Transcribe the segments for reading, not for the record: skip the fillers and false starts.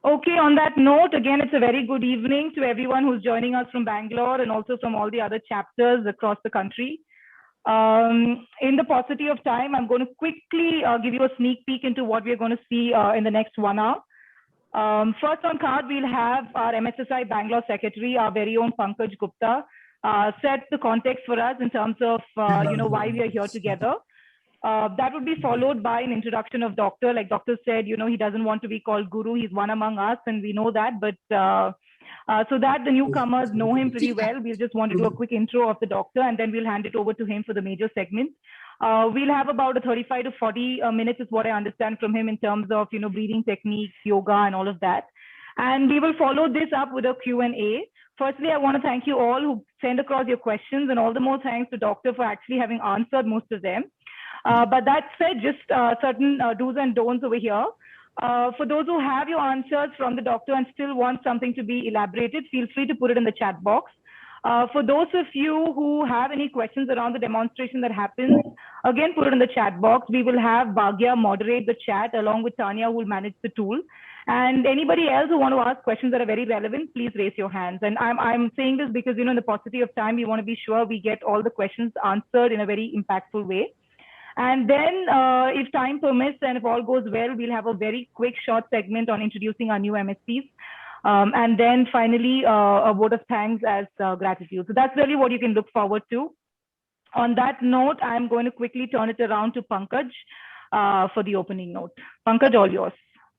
Okay, on that note, again, it's a very good evening to everyone who's joining us from Bangalore and also from all the other chapters across the country. In the paucity of time, I'm going to quickly give you a sneak peek into what we're going to see in the next 1 hour. First on card, we'll have our MSSI Bangalore Secretary, our very own Pankaj Gupta, set the context for us in terms of why we are here together. That would be followed by an introduction of Doctor. Like Doctor said, he doesn't want to be called Guru. He's one among us, and we know that. But so that the newcomers know him pretty well, we'll just want to do a quick intro of the Doctor, and then we'll hand it over to him for the major segment. We'll have about a 35 to 40 minutes is what I understand from him in terms of, breathing techniques, yoga, and all of that. And we will follow this up with a Q&A. Firstly, I want to thank you all who sent across your questions, and all the more thanks to Doctor for actually having answered most of them. But that said, just certain do's and don'ts over here. For those who have your answers from the Doctor and still want something to be elaborated, feel free to put it in the chat box. For those of you who have any questions around the demonstration that happens, again, put it in the chat box. We will have Bhagya moderate the chat along with Tanya, who will manage the tool. And anybody else who want to ask questions that are very relevant, please raise your hands. And I'm saying this because, in the paucity of time, we want to be sure we get all the questions answered in a very impactful way. And then if time permits and if all goes well, we'll have a very quick short segment on introducing our new MSPs. And then finally, a vote of thanks as gratitude. So that's really what you can look forward to. On that note, I'm going to quickly turn it around to Pankaj for the opening note. Pankaj, all yours.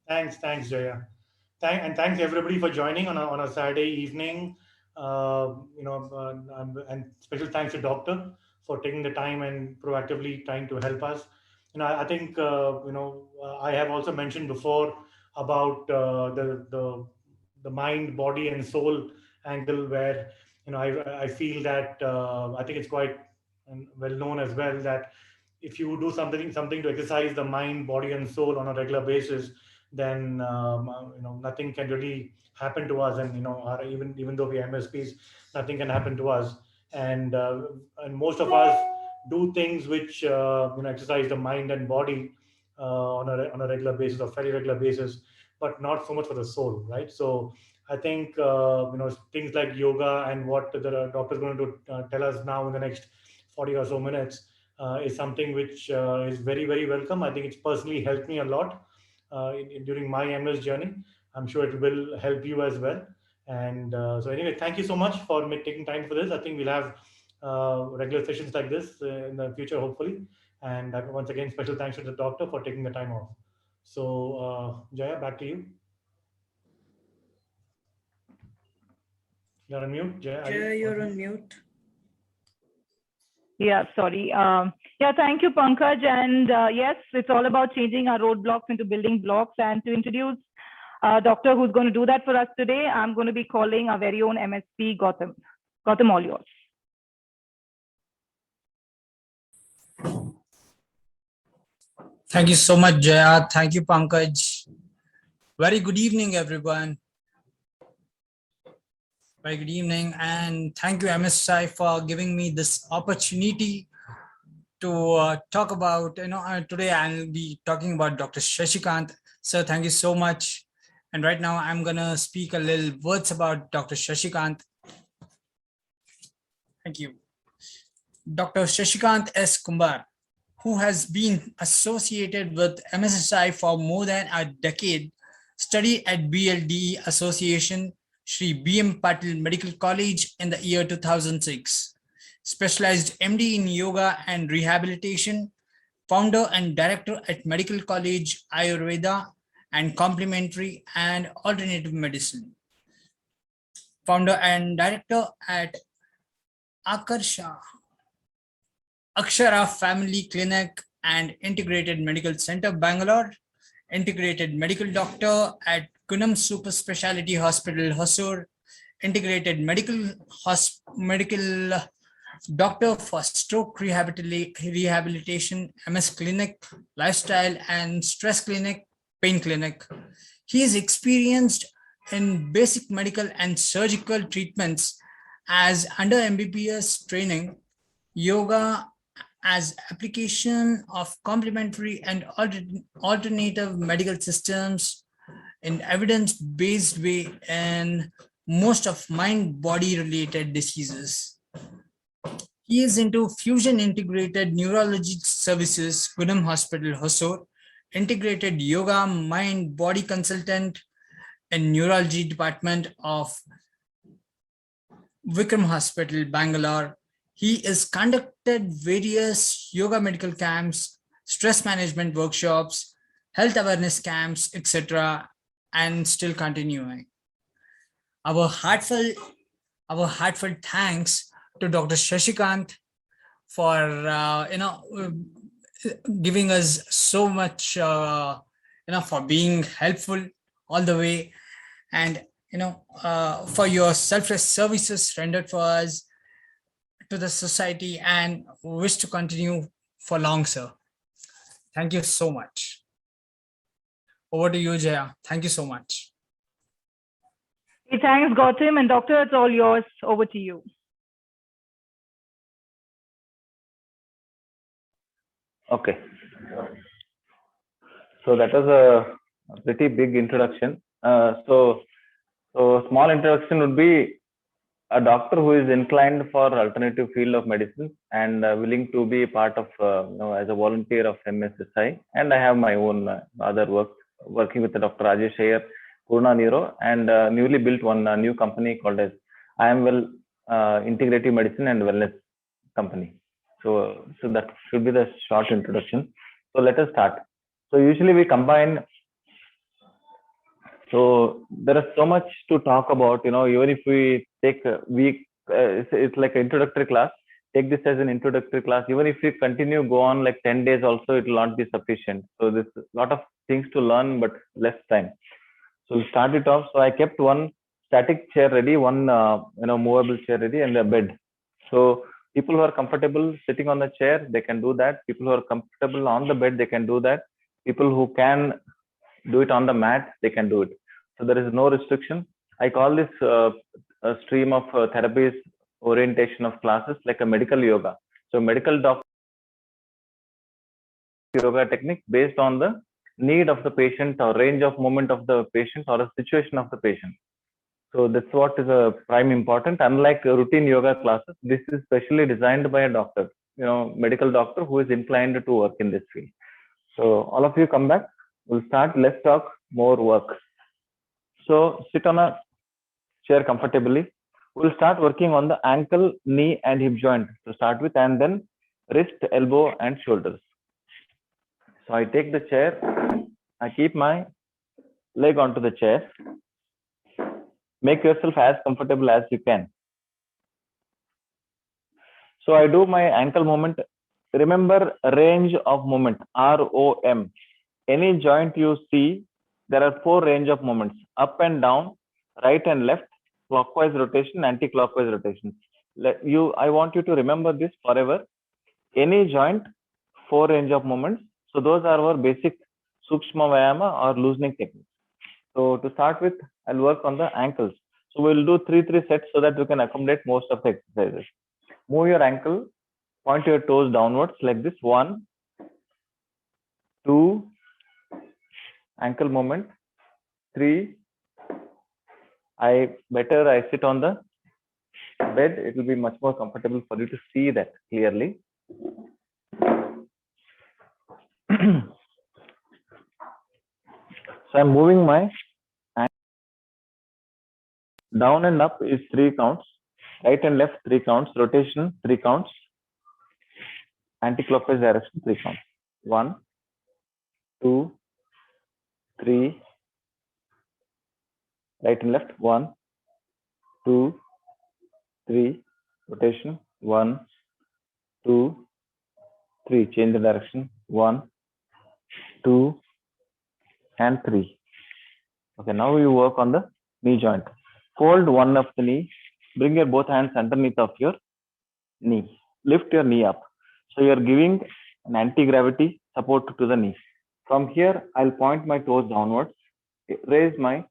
Thanks, Jaya. And thanks everybody for joining on a Saturday evening. And special thanks to Doctor for taking the time and proactively trying to help us. I think I have also mentioned before about the mind, body, and soul angle, where I feel that I think it's quite well known as well that if you do something to exercise the mind, body, and soul on a regular basis, then nothing can really happen to us, and even though we are MSPs, nothing can happen to us. And most of us do things which exercise the mind and body on a regular basis or fairly regular basis, but not so much for the soul, right? So I think things like yoga and what the Doctor is going to tell us now in the next 40 or so minutes is something which is very, very welcome. I think it's personally helped me a lot during my MS journey. I'm sure it will help you as well. And so anyway, thank you so much for taking time for this. I think we'll have regular sessions like this in the future, hopefully. And once again, special thanks to the Doctor for taking the time off. So Jaya, back to you. You're on mute, Jaya. Jaya, you're on mute. Yeah, sorry. Thank you, Pankaj. And yes, it's all about changing our roadblocks into building blocks. And to introduce Doctor who's going to do that for us today, I'm going to be calling our very own MSP, Gautam. Gautam, all yours. Thank you so much, Jaya. Thank you, Pankaj. Very good evening, everyone. Very good evening, and thank you, MSI, for giving me this opportunity to talk about, today I'll be talking about Dr. Shashikant. So thank you so much. And right now I'm going to speak a little words about Dr. Shashikant. Thank you. Dr. Shashikant S. Kumbar, who has been associated with MSSI for more than a decade, studied at BLDE Association, Shri B.M. Patil Medical College in the year 2006. Specialized MD in Yoga and Rehabilitation, founder and director at Medical College Ayurveda and Complementary and Alternative Medicine. Founder and director at Akshara Family Clinic and Integrated Medical Center, Bangalore. Integrated medical doctor at Gunam Super Speciality Hospital, Hosur. Integrated medical doctor for stroke rehabilitation, MS Clinic, lifestyle and stress clinic, pain clinic. He is experienced in basic medical and surgical treatments as under MBBS training, yoga as application of complementary and alternative medical systems, in evidence-based way in most of mind-body related diseases. He is into fusion integrated neurology services, Gunam Hospital, Hosur, integrated yoga, mind, body consultant and neurology department of Vikram Hospital, Bangalore. He has conducted various yoga medical camps, stress management workshops, health awareness camps, etc., and still continuing. Our heartfelt thanks to Dr. Shashikant for giving us so much for being helpful all the way, and for your selfless services rendered for us to the society, and wish to continue for long, sir. Thank you so much. Over to you, Jaya. Thank you so much. Hey, thanks, Gautam. And Doctor, it's all yours. Over to you. Okay. So that was a pretty big introduction. So small introduction would be a doctor who is inclined for alternative field of medicine and willing to be part of, as a volunteer of MSSI. And I have my own other work, working with Dr. Rajesh Iyer, Purna Neuro, and newly built one new company called as I Am Well Integrative Medicine and Wellness Company. So that should be the short introduction. So let us start. So usually we combine. So there is so much to talk about, even if we take a week, it's like an introductory class. Take this as an introductory class. Even if we go on like 10 days also, it will not be sufficient. So there's a lot of things to learn, but less time. So we'll start it off. So I kept one static chair ready, one movable chair ready, and a bed. So people who are comfortable sitting on the chair, they can do that. People who are comfortable on the bed, they can do that. People who can do it on the mat, they can do it. So there is no restriction. I call this a stream of therapies orientation of classes like a medical yoga. So medical doctor yoga technique based on the need of the patient or range of movement of the patient or a situation of the patient. So that's what is a prime important. Unlike routine yoga classes, this is specially designed by a doctor, medical doctor who is inclined to work in this field. So all of you come back. We'll start. Let's talk more work. So sit on a chair comfortably. We'll start working on the ankle, knee, and hip joint to start with, and then wrist, elbow, and shoulders. So I take the chair. I keep my leg onto the chair. Make yourself as comfortable as you can. So I do my ankle movement. Remember range of movement, ROM. Any joint you see, there are 4 range of movements: up and down, right and left, clockwise rotation, anti-clockwise rotation. I want you to remember this forever. Any joint, 4 range of movements. So those are our basic Sukshma Vayama or loosening techniques. So to start with, I'll work on the ankles. So we'll do 3 sets so that we can accommodate most of the exercises. Move your ankle, point your toes downwards like this. 1, 2, ankle movement. 3, I sit on the bed. It will be much more comfortable for you to see that clearly. So I'm moving my ankle. Down and up is 3 counts. Right and left 3 counts. Rotation 3 counts. Anti-clockwise direction 3 counts. 1, 2, 3. Right and left. 1, 2, 3. Rotation 1, 2, 3. Change the direction. 1, 2, and 3. Okay, now you work on the knee joint. Fold one of the knee. Bring your both hands underneath of your knee. Lift your knee up. So you are giving an anti-gravity support to the knee. From here, I'll point my toes downwards. Raise my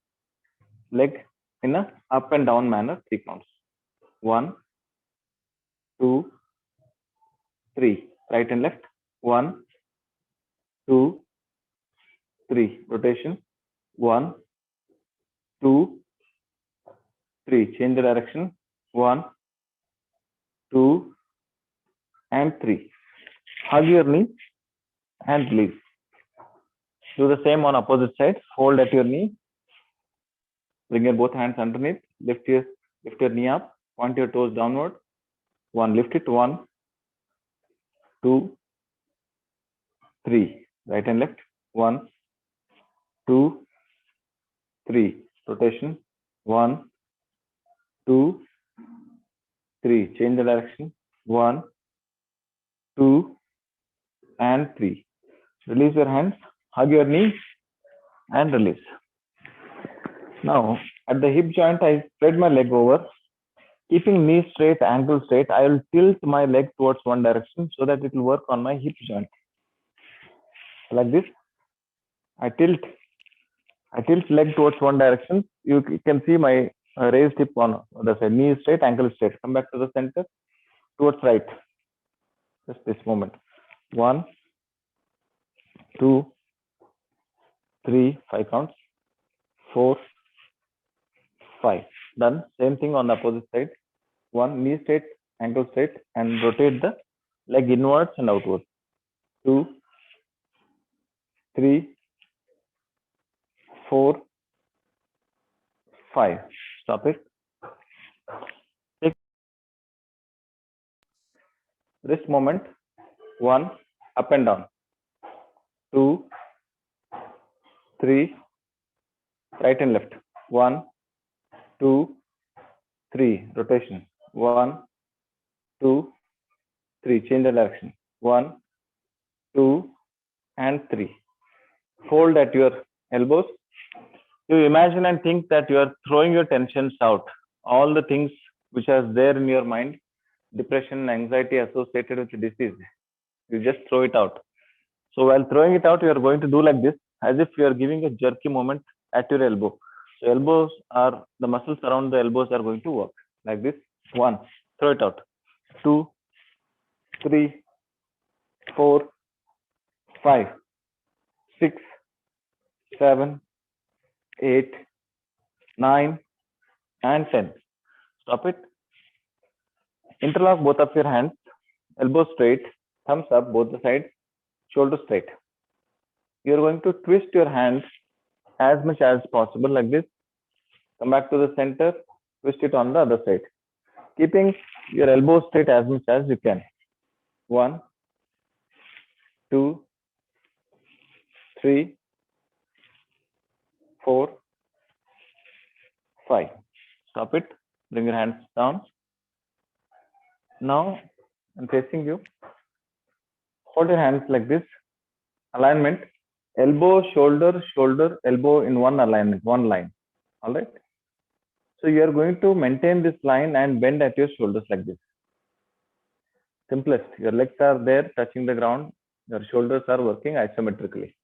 leg in a up and down manner. 3 counts. 1, 2, 3. Right and left. 1, 2, 3. Rotation. 1, 2, 3. Change the direction. 1, 2, and 3. Hug your knee and release. Do the same on opposite side. Hold at your knee. Bring your both hands underneath. Lift your knee up. Point your toes downward. 1. Lift it. 1, 2, 3. Right and left. 1, 2, 3. Rotation. 1, 2, 3. Change the direction. 1, 2, and 3. Release your hands. Hug your knee and release. Now, at the hip joint, I spread my leg over. Keeping knee straight, ankle straight, I will tilt my leg towards one direction so that it will work on my hip joint. Like this. I tilt leg towards one direction. You can see my raised hip on the side. Knee straight, ankle straight. Come back to the center, towards right. Just this moment. 1, 2, 3, 5 counts. 4, 5. Done. Same thing on the opposite side. 1, knee straight, ankle straight, and rotate the leg inwards and outwards. 2, 3, 4, 5. Stop it. Take wrist movement. 1, up and down. 2, 3, right and left. 1, 2, 3. Rotation. 1, 2, 3. Change the direction. 1, 2, and 3. Fold at your elbows. You imagine and think that you are throwing your tensions out. All the things which are there in your mind, depression, anxiety associated with the disease, you just throw it out. So while throwing it out, you are going to do like this, as if you are giving a jerky movement at your elbow. So elbows are, the muscles around the elbows are going to work like this. 1, throw it out. 2, 3, 4, 5, 6, 7, 8, 9, and 10. Stop it. Interlock both of your hands. Elbows straight. Thumbs up both the sides. Shoulders straight. You are going to twist your hands as much as possible like this. Come back to the center. Twist it on the other side. Keeping your elbows straight as much as you can. 1, 2, 3, 4, 5. Stop it. Bring your hands down. Now I'm facing you. Hold your hands like this. Alignment. Elbow, shoulder, shoulder, elbow in one alignment, one line. All right. So you are going to maintain this line and bend at your shoulders like this. Simplest. Your legs are there touching the ground. Your shoulders are working isometrically.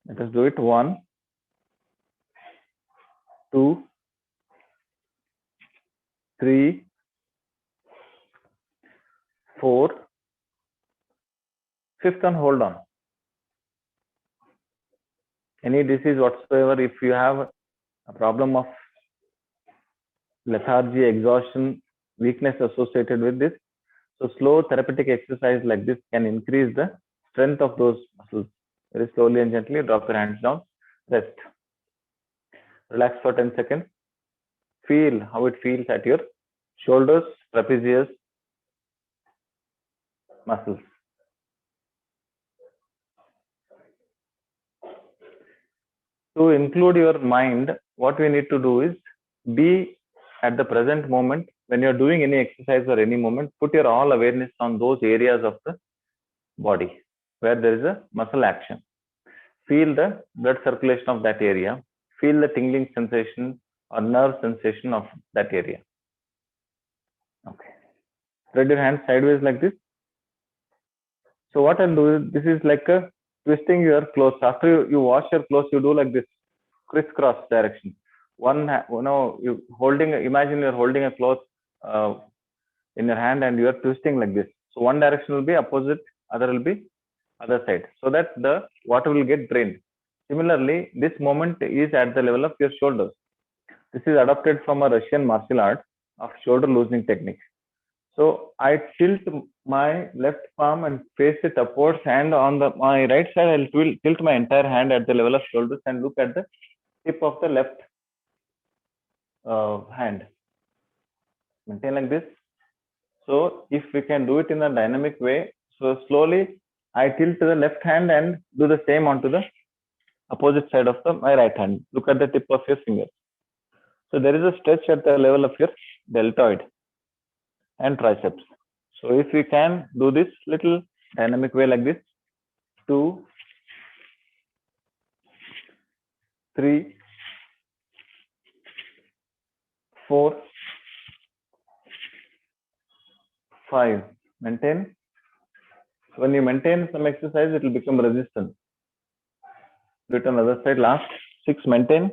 Let us do it. 1, 2, 3, 4. Fifth one, hold on. Any disease whatsoever, if you have a problem of lethargy, exhaustion, weakness associated with this, so slow therapeutic exercise like this can increase the strength of those muscles. Very slowly and gently drop your hands down. Rest. Relax for 10 seconds. Feel how it feels at your shoulders, trapezius, muscles. To include your mind, what we need to do is be at the present moment. When you're doing any exercise or any movement, put your all awareness on those areas of the body where there is a muscle action. Feel the blood circulation of that area. Feel the tingling sensation or nerve sensation of that area. Okay. Spread your hands sideways like this. So what I'll do is, this is like a twisting your clothes. After you wash your clothes, you do like this, crisscross direction. You holding. Imagine you're holding a cloth in your hand and you are twisting like this. So one direction will be opposite, other will be other side, so that the water will get drained. Similarly, this moment is at the level of your shoulders. This is adopted from a Russian martial art of shoulder loosening technique. So I tilt my left palm and face it upwards, and on my right side, I'll tilt my entire hand at the level of shoulders and look at the tip of the left hand. Maintain like this. So if we can do it in a dynamic way, so slowly I tilt the left hand and do the same onto the opposite side of my right hand. Look at the tip of your finger. So there is a stretch at the level of your deltoid and triceps. So if we can do this little dynamic way like this, 2, 3, 4, 5, maintain. When you maintain some exercise, it will become resistant. Do it on the other side. Last 6, maintain.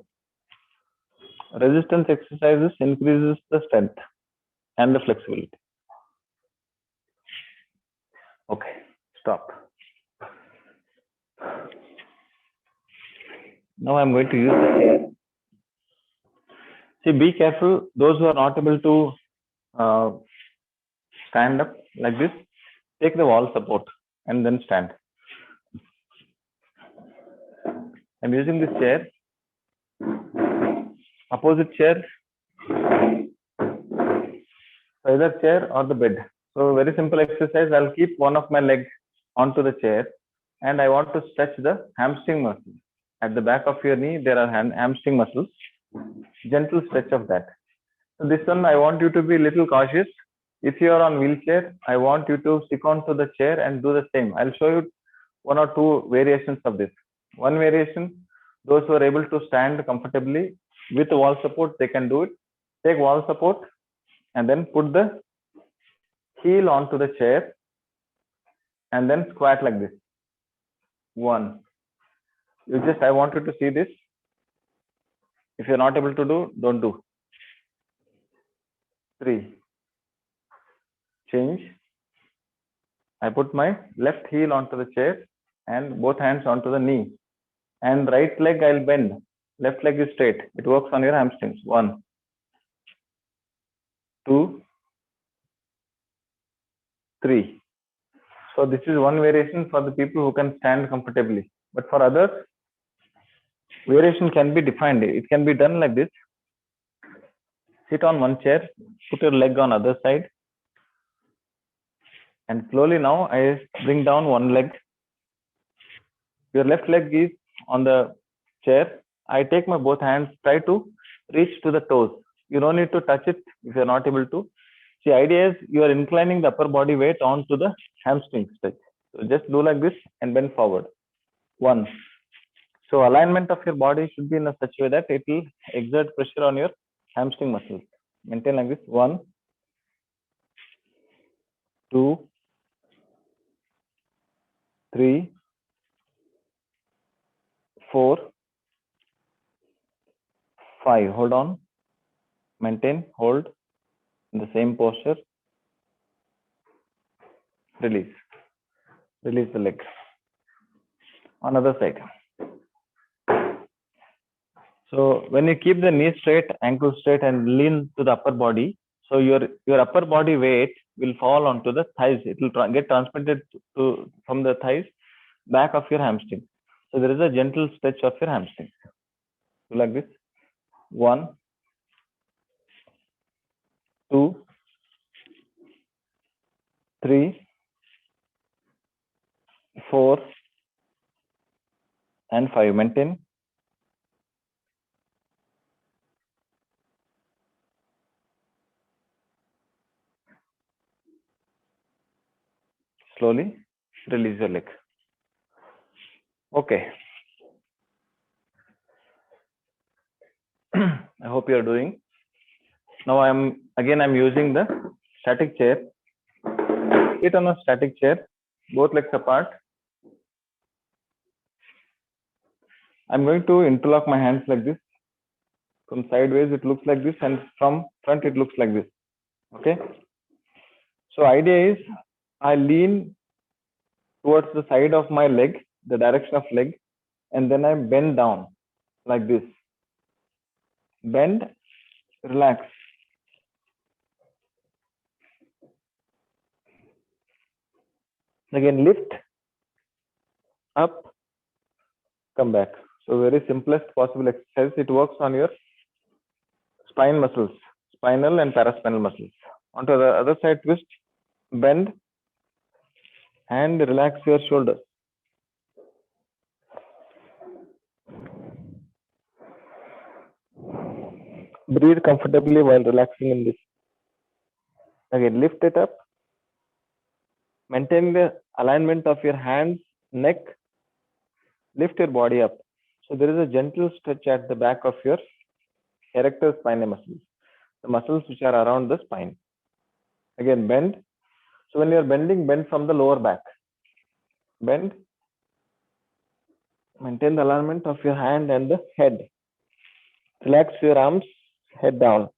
Resistance exercises increases the strength and the flexibility. Okay, stop. Now I'm going to use the chair. See, be careful. Those who are not able to stand up like this, take the wall support and then stand. I'm using this chair. Opposite chair, either chair or the bed. So very simple exercise. I'll keep one of my legs onto the chair and I want to stretch the hamstring muscle. At the back of your knee, there are hamstring muscles. Gentle stretch of that. So this one, I want you to be a little cautious. If you are on wheelchair, I want you to stick onto the chair and do the same. I'll show you 1 or 2 variations of this. One variation, those who are able to stand comfortably with wall support, they can do it. Take wall support and then put the heel onto the chair and then squat like this. 1. I want you to see this. If you're not able to do, don't do. 3. Change. I put my left heel onto the chair and both hands onto the knee. And right leg I'll bend. Left leg is straight. It works on your hamstrings. 1, 2, 3. So this is one variation for the people who can stand comfortably. But for others, variation can be defined. It can be done like this. Sit on one chair, put your leg on other side. And slowly now I bring down one leg. Your left leg is on the chair. I take my both hands, try to reach to the toes. You don't need to touch it if you're not able to. The idea is you are inclining the upper body weight onto the hamstring stretch. So just do like this and bend forward. 1. So alignment of your body should be in a such way that it will exert pressure on your hamstring muscles. Maintain like this. 1, 2, 3, 4, 5. Hold on. Maintain. Hold in the same posture. Release. Release the leg. On other side. So when you keep the knee straight, ankle straight, and lean to the upper body, so your upper body weight will fall onto the thighs. It will get transmitted from the thighs back of your hamstring. So there is a gentle stretch of your hamstring. So like this. 1, 2, 3, 4, and 5. Maintain. Slowly release your leg. Okay. I hope you are doing. Now I'm using the static chair. Sit on a static chair, both legs apart. I'm going to interlock my hands like this. From sideways it looks like this, and from front it looks like this. Okay. So idea is I lean towards the side of my leg, the direction of leg, and then I bend down like this. Bend relax. Again, lift, up, come back. So very simplest possible exercise. It works on your spine muscles, spinal and paraspinal muscles. Onto the other side, twist, bend, and relax your shoulders. Breathe comfortably while relaxing in this. Again, lift it up. Maintain the alignment of your hands, neck. Lift your body up. So there is a gentle stretch at the back of your erector spinae muscles, the muscles which are around the spine. Again, bend. So when you are bending, bend from the lower back. Bend. Maintain the alignment of your hand and the head. Relax your arms, head down.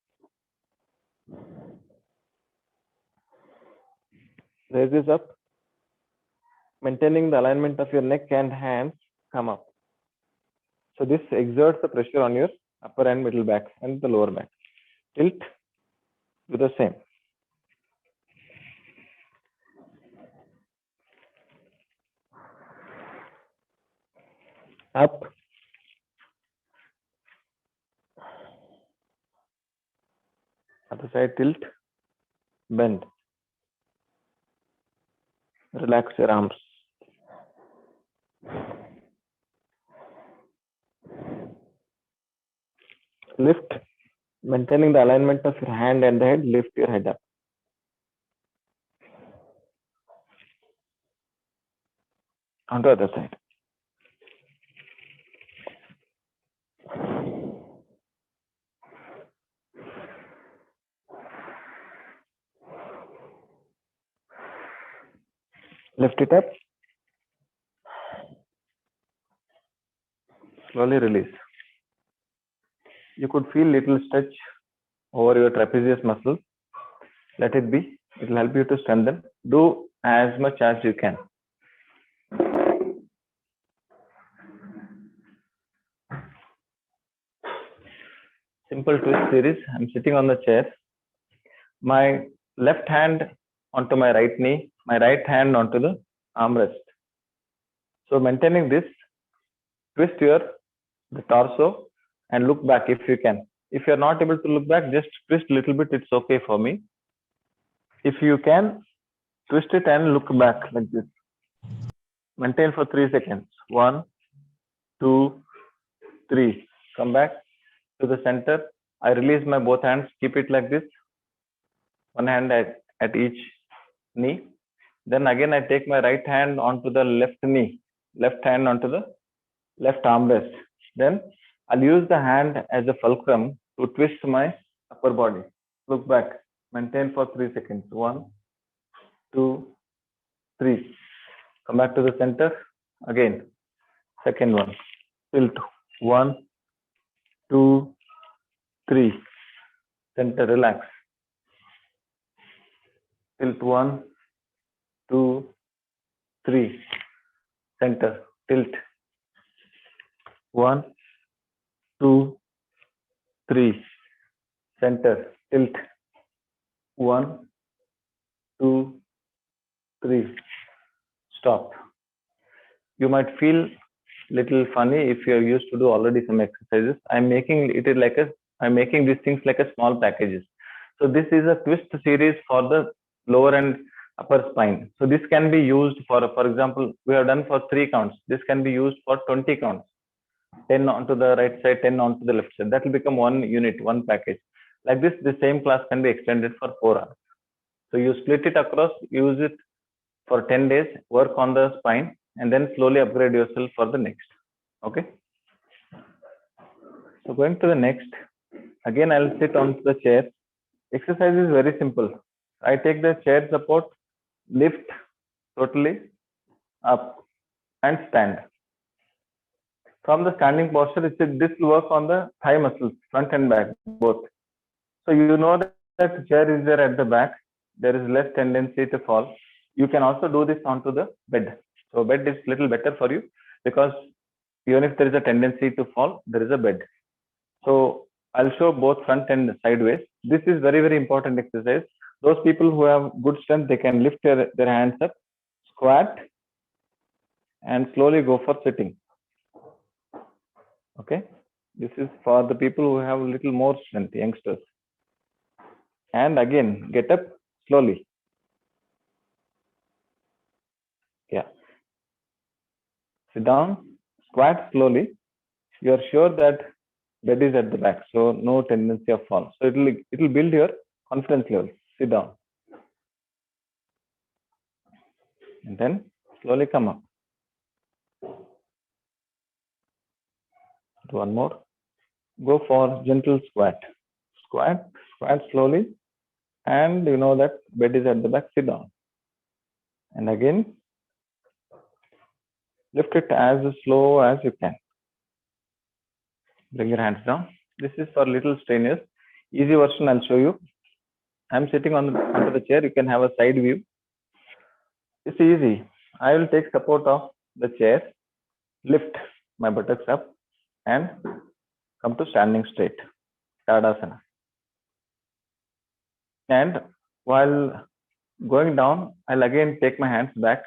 Raise this up. Maintaining the alignment of your neck and hands, come up. So this exerts the pressure on your upper and middle back and the lower back. Tilt, do the same. Up. Other side, tilt, bend. Relax your arms. Lift, maintaining the alignment of your hand and the head, lift your head up. On the other side. Lift it up. Slowly release. You could feel little stretch over your trapezius muscle. Let it be. It will help you to strengthen. Do as much as you can. Simple twist series. I'm sitting on the chair. My left hand onto my right knee, my right hand onto the armrest. So maintaining this, twist the torso and look back if you can. If you're not able to look back, just twist a little bit. It's okay for me. If you can, twist it and look back like this. Maintain for 3 seconds. 1, 2, 3. Come back to the center. I release my both hands. Keep it like this. One hand at each knee. Then again, I take my right hand onto the left knee. Left hand onto the left armrest. Then I'll use the hand as a fulcrum to twist my upper body. Look back. Maintain for 3 seconds. 1, 2, 3. Come back to the center. Again. Second one. Tilt. 1, 2, 3. Center. Relax. Tilt. 1, 2, 3. Center. Tilt. 1, 2, 3. Center. Tilt. 1, 2, 3. Stop. You might feel little funny if you are used to do already some exercises. I'm making these things like a small packages. So this is a twist series for the lower and upper spine. So this can be used for example, we have done for 3 counts. This can be used for 20 counts. 10 onto the right side, 10 onto the left side. That will become one unit, one package. Like this, the same class can be extended for 4 hours. So you split it across, use it for 10 days, work on the spine, and then slowly upgrade yourself for the next. Okay. So going to the next, again, I'll sit on the chair. Exercise is very simple. I take the chair support, lift totally up and stand. From the standing posture, this will work on the thigh muscles, front and back, both. So you know that the chair is there at the back. There is less tendency to fall. You can also do this onto the bed. So bed is little better for you because even if there is a tendency to fall, there is a bed. So I'll show both front and sideways. This is very, very important exercise. Those people who have good strength, they can lift their hands up, squat, and slowly go for sitting. Okay. This is for the people who have a little more strength, youngsters. And again, get up slowly. Yeah. Sit down, squat slowly. You are sure that bed is at the back, so no tendency of fall. So it will build your confidence level. Sit down. And then slowly come up. One more. Go for gentle squat. Squat slowly. And you know that bed is at the back, sit down. And again, lift it as slow as you can. Bring your hands down. This is for little strenuous. Easy version I'll show you. I'm sitting under the chair. You can have a side view. It's easy. I will take support of the chair, lift my buttocks up, and come to standing straight. Tadasana. And while going down, I'll again take my hands back,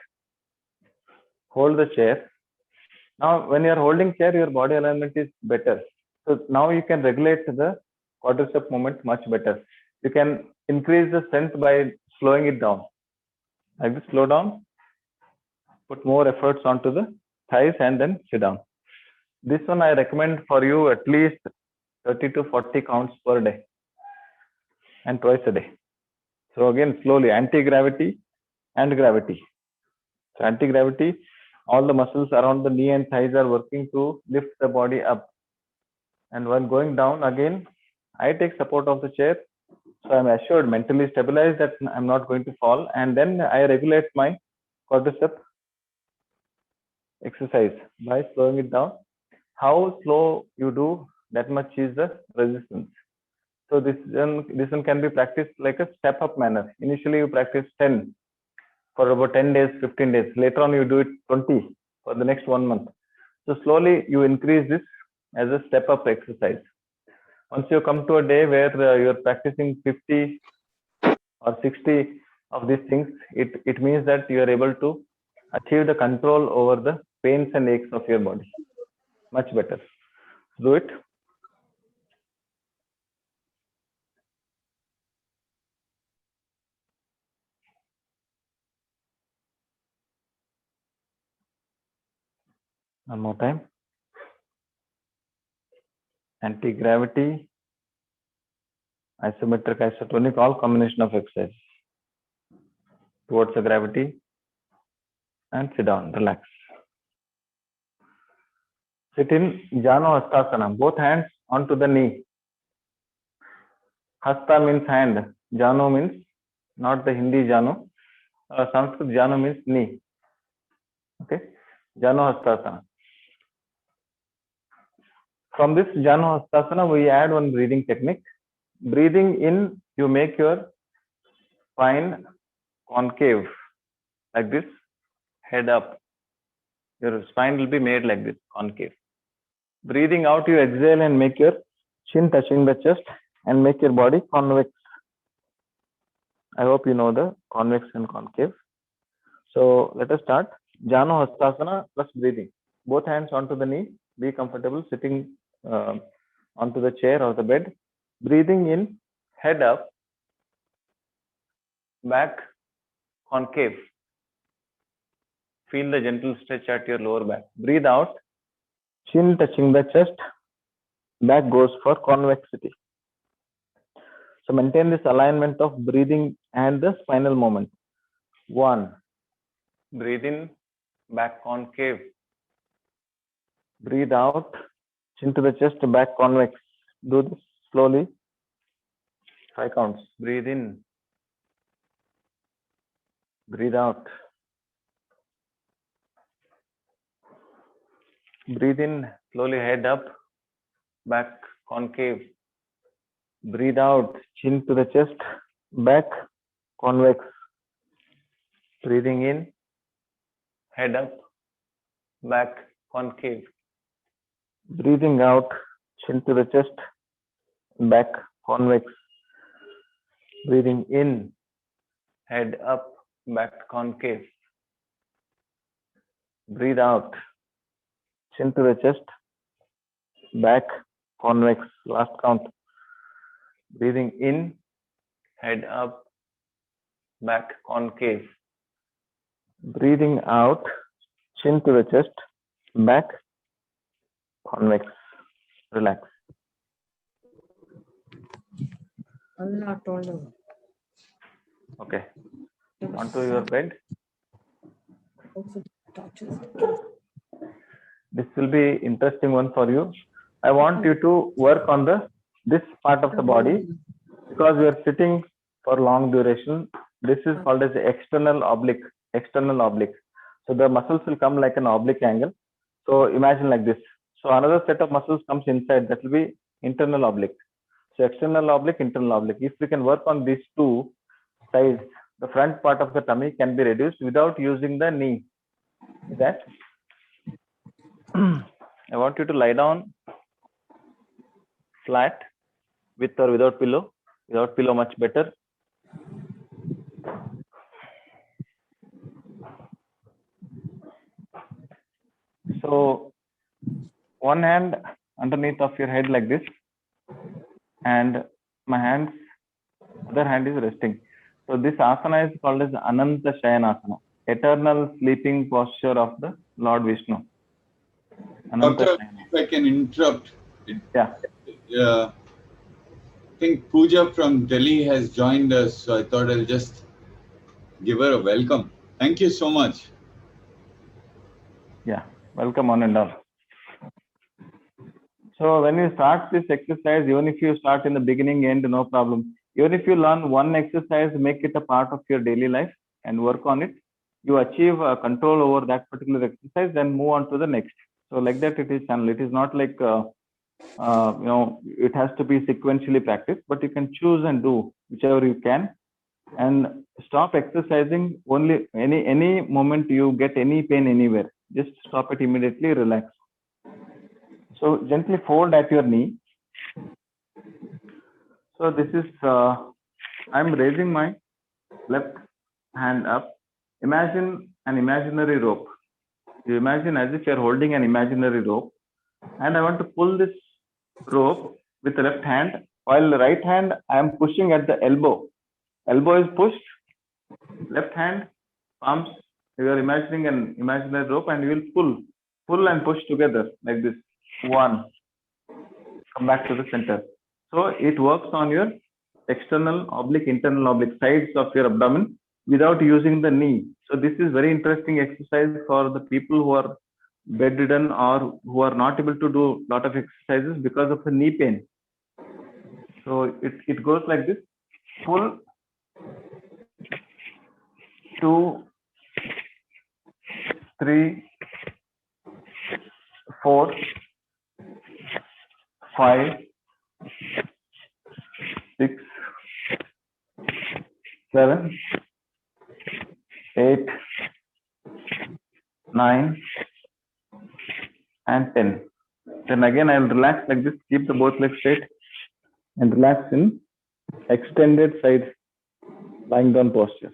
hold the chair. Now, when you're holding chair, your body alignment is better. So now you can regulate the quadricep movement much better. You can increase the strength by slowing it down. Like this, slow down, put more efforts onto the thighs and then sit down. This one I recommend for you at least 30 to 40 counts per day and twice a day. So again, slowly, anti-gravity and gravity. So anti-gravity, all the muscles around the knee and thighs are working to lift the body up. And while going down, again, I take support of the chair. So I'm assured, mentally stabilized that I'm not going to fall. And then I regulate my quadricep exercise by slowing it down. How slow you do, that much is the resistance. So this one can be practiced like a step-up manner. Initially, you practice 10 for about 10 days, 15 days. Later on, you do it 20 for the next 1 month. So slowly, you increase this as a step-up exercise. Once you come to a day where you're practicing 50 or 60 of these things, it means that you are able to achieve the control over the pains and aches of your body. Much better. Do it. One more time. Anti-gravity, isometric, isotonic, all combination of exercise. Towards the gravity and sit down, relax. Sit in Janu Hastasana, both hands onto the knee. Hasta means hand, Janu means not the Hindi Janu. Sanskrit Janu means knee. Okay, Janu Hastasana. From this Janu Hastasana, we add one breathing technique. Breathing in, you make your spine concave, like this, head up. Your spine will be made like this, concave. Breathing out, you exhale and make your chin touching the chest and make your body convex. I hope you know the convex and concave. So let us start. Janu Hastasana plus breathing. Both hands onto the knee. Be comfortable sitting onto the chair or the bed. Breathing in, head up, back concave. Feel the gentle stretch at your lower back. Breathe out, chin touching the chest, back goes for convexity. So maintain this alignment of breathing and the spinal movement. 1. Breathe in, back concave. Breathe out, chin to the chest, back convex. Do this slowly. 5 counts. Breathe in. Breathe out. Breathe in, slowly head up, back concave. Breathe out, chin to the chest, back convex. Breathing in, head up, back concave. Breathing out, chin to the chest, back convex. Breathing in, head up, back concave. Breathe out, chin to the chest, back convex. Last count. Breathing in, head up, back concave. Breathing out, chin to the chest, back convex. Relax. Allah told you. Okay. Onto your bed. This will be interesting one for you. I want you to work on this part of the body because we are sitting for long duration. This is called as the external oblique. External oblique. So the muscles will come like an oblique angle. So imagine like this. So another set of muscles comes inside. That will be internal oblique. So external oblique, internal oblique. If we can work on these two sides, the front part of the tummy can be reduced without using the knee. Is that? I want you to lie down flat, with or without pillow. Without pillow, much better. So one hand underneath of your head like this, and my hands, other hand is resting. So this asana is called as Ananta Shayanasana, eternal sleeping posture of the Lord Vishnu. Doctor, if I can interrupt. Yeah. I think Pooja from Delhi has joined us, so I thought I'll just give her a welcome. Thank you so much. Yeah, welcome on and on. So when you start this exercise, even if you start in the beginning, end, no problem. Even if you learn one exercise, make it a part of your daily life and work on it. You achieve control over that particular exercise, then move on to the next. So like that, it is channel. It is not like it has to be sequentially practiced, but you can choose and do whichever you can, and stop exercising only any moment you get any pain anywhere. Just stop it immediately. Relax. So gently fold at your knee. So this is I'm raising my left hand up. Imagine an imaginary rope. You imagine as if you are holding an imaginary rope, and I want to pull this rope with the left hand, while the right hand I am pushing at the elbow. Elbow is pushed, left hand, palms. You are imagining an imaginary rope, and you will pull and push together like this. One. Come back to the center. So it works on your external oblique, internal oblique, sides of your abdomen without using the knee. So this is very interesting exercise for the people who are bedridden or who are not able to do a lot of exercises because of the knee pain. So it goes like this. Pull, 2, 3, 4, 5, 6, 7, 8, 9, and 10. Then again I will relax like this, keep the both legs straight and relax in extended side lying down posture.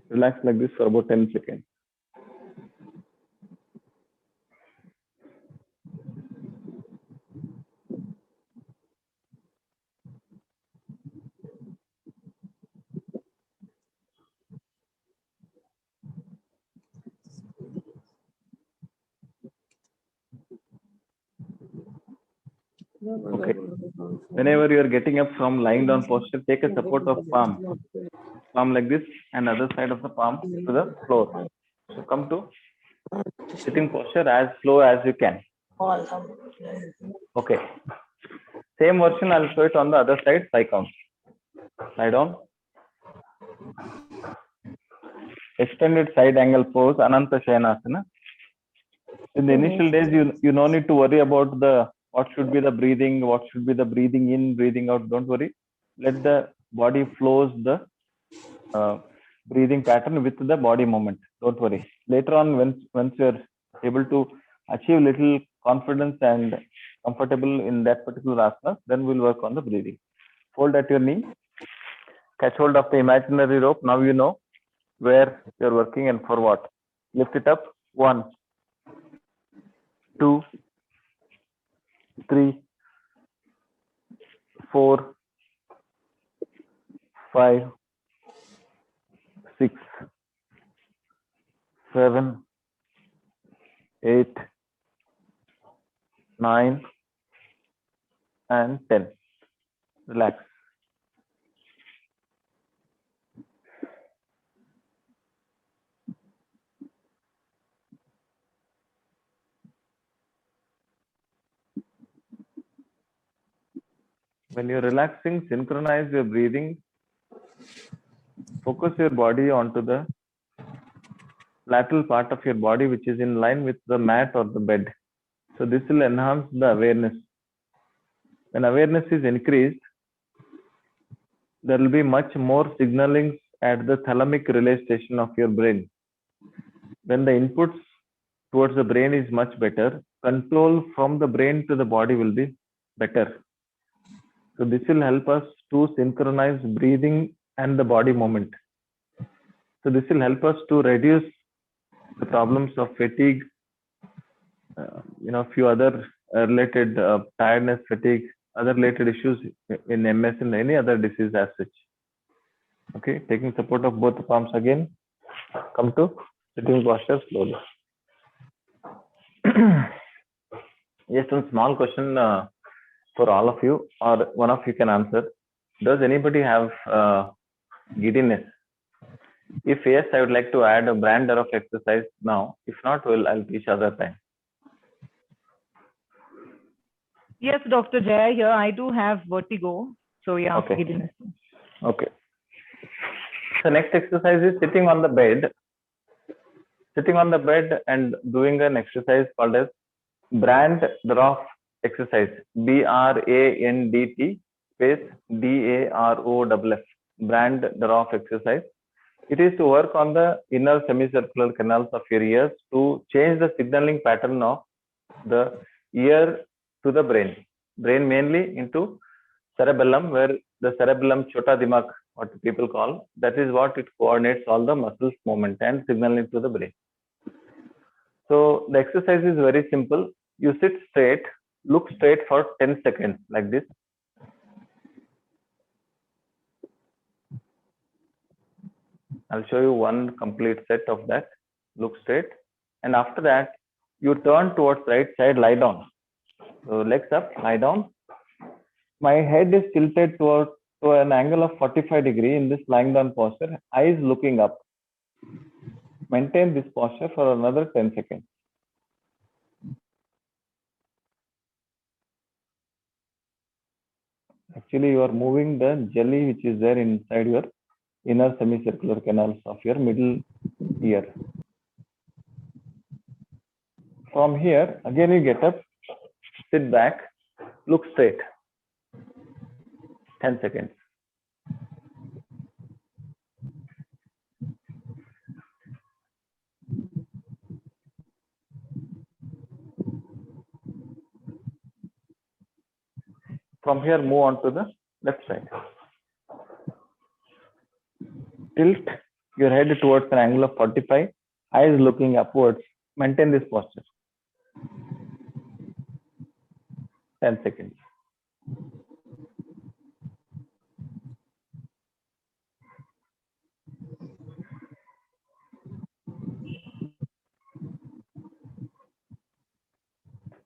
Relax like this for about 10 seconds. Okay. Whenever you are getting up from lying down posture, take a support of palm like this, and other side of the palm to the floor. So come to sitting posture as slow as you can. Okay. Same version, I'll show it on the other side. 5 counts. Lie down. Extended side angle pose, Ananta Shayanasana. In the initial days, you no need to worry about what should be the breathing, what should be the breathing in, breathing out. Don't worry. Let the body flows the breathing pattern with the body movement. Don't worry. Later on, once you're able to achieve little confidence and comfortable in that particular asana, then we'll work on the breathing. Fold at your knee, catch hold of the imaginary rope. Now you know where you're working and for what. Lift it up. 1, 2, 3, 4, 5, 6, 7, 8, 9, and 10. Relax. When you're relaxing, synchronize your breathing. Focus your body onto the lateral part of your body, which is in line with the mat or the bed. So this will enhance the awareness. When awareness is increased, there will be much more signaling at the thalamic relay station of your brain. When the inputs towards the brain is much better, control from the brain to the body will be better. So this will help us to synchronize breathing and the body movement. So this will help us to reduce the problems of fatigue, few other related tiredness, fatigue, other related issues in MS and any other disease as such. Okay, taking support of both the palms again. Come to sitting posture slowly. Just one small question for all of you, or one of you can answer. Does anybody have giddiness? If yes, I would like to add a brand of exercise now. If not, I'll teach other time. Yes, Dr. Jaya, here I do have vertigo. So yeah, Okay. giddiness. Okay. So next exercise is sitting on the bed. Sitting on the bed and doing an exercise called as Brand Drop exercise. BRANDT space DAROFF. Brand Drop exercise. It is to work on the inner semicircular canals of your ears to change the signaling pattern of the ear to the brain. Brain mainly into cerebellum, where the cerebellum chota dimag, what people call, that is what it coordinates all the muscles movement and signaling to the brain. So the exercise is very simple. You sit straight, look straight for 10 seconds like this. I'll show you one complete set of that. Look straight. And after that, you turn towards right side, lie down. So legs up, lie down. My head is tilted to an angle of 45 degrees in this lying down posture, eyes looking up. Maintain this posture for another 10 seconds. Actually, you are moving the jelly which is there inside your inner semicircular canals of your middle ear. From here, again you get up, sit back, look straight. 10 seconds. From here, move on to the left side. Tilt your head towards an angle of 45, eyes looking upwards. Maintain this posture. 10 seconds.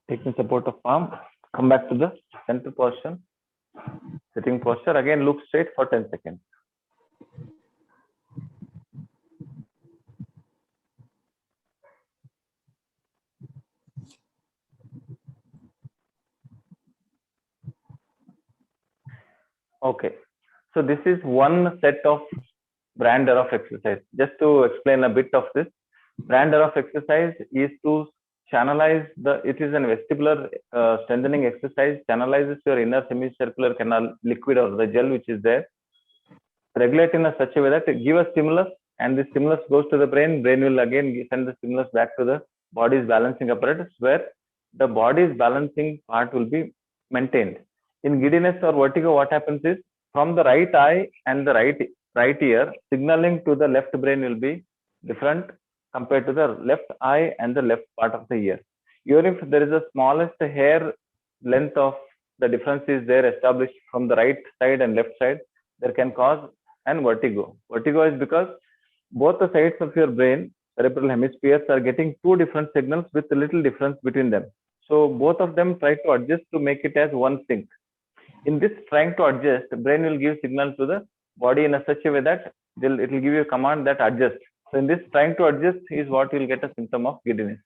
Taking support of palm, come back to the center position, sitting posture. Again, look straight for 10 seconds. Okay, so this is one set of Brand Drop exercise. Just to explain a bit of this, Brand Drop exercise is to channelize it is an vestibular strengthening exercise, channelizes your inner semicircular canal liquid or the gel which is there, regulate in such a way that give a stimulus and the stimulus goes to the brain will again send the stimulus back to the body's balancing apparatus, where the body's balancing part will be maintained. In giddiness or vertigo, what happens is from the right eye and the right ear, signaling to the left brain will be different compared to the left eye and the left part of the ear. Even if there is a smallest hair length of the difference is there established from the right side and left side, there can cause an vertigo. Vertigo is because both the sides of your brain, cerebral hemispheres, are getting two different signals with a little difference between them. So both of them try to adjust to make it as one sync. In this trying to adjust, the brain will give signal to the body in a such a way that it will give you a command that adjust. So in this trying to adjust is what you will get a symptom of giddiness.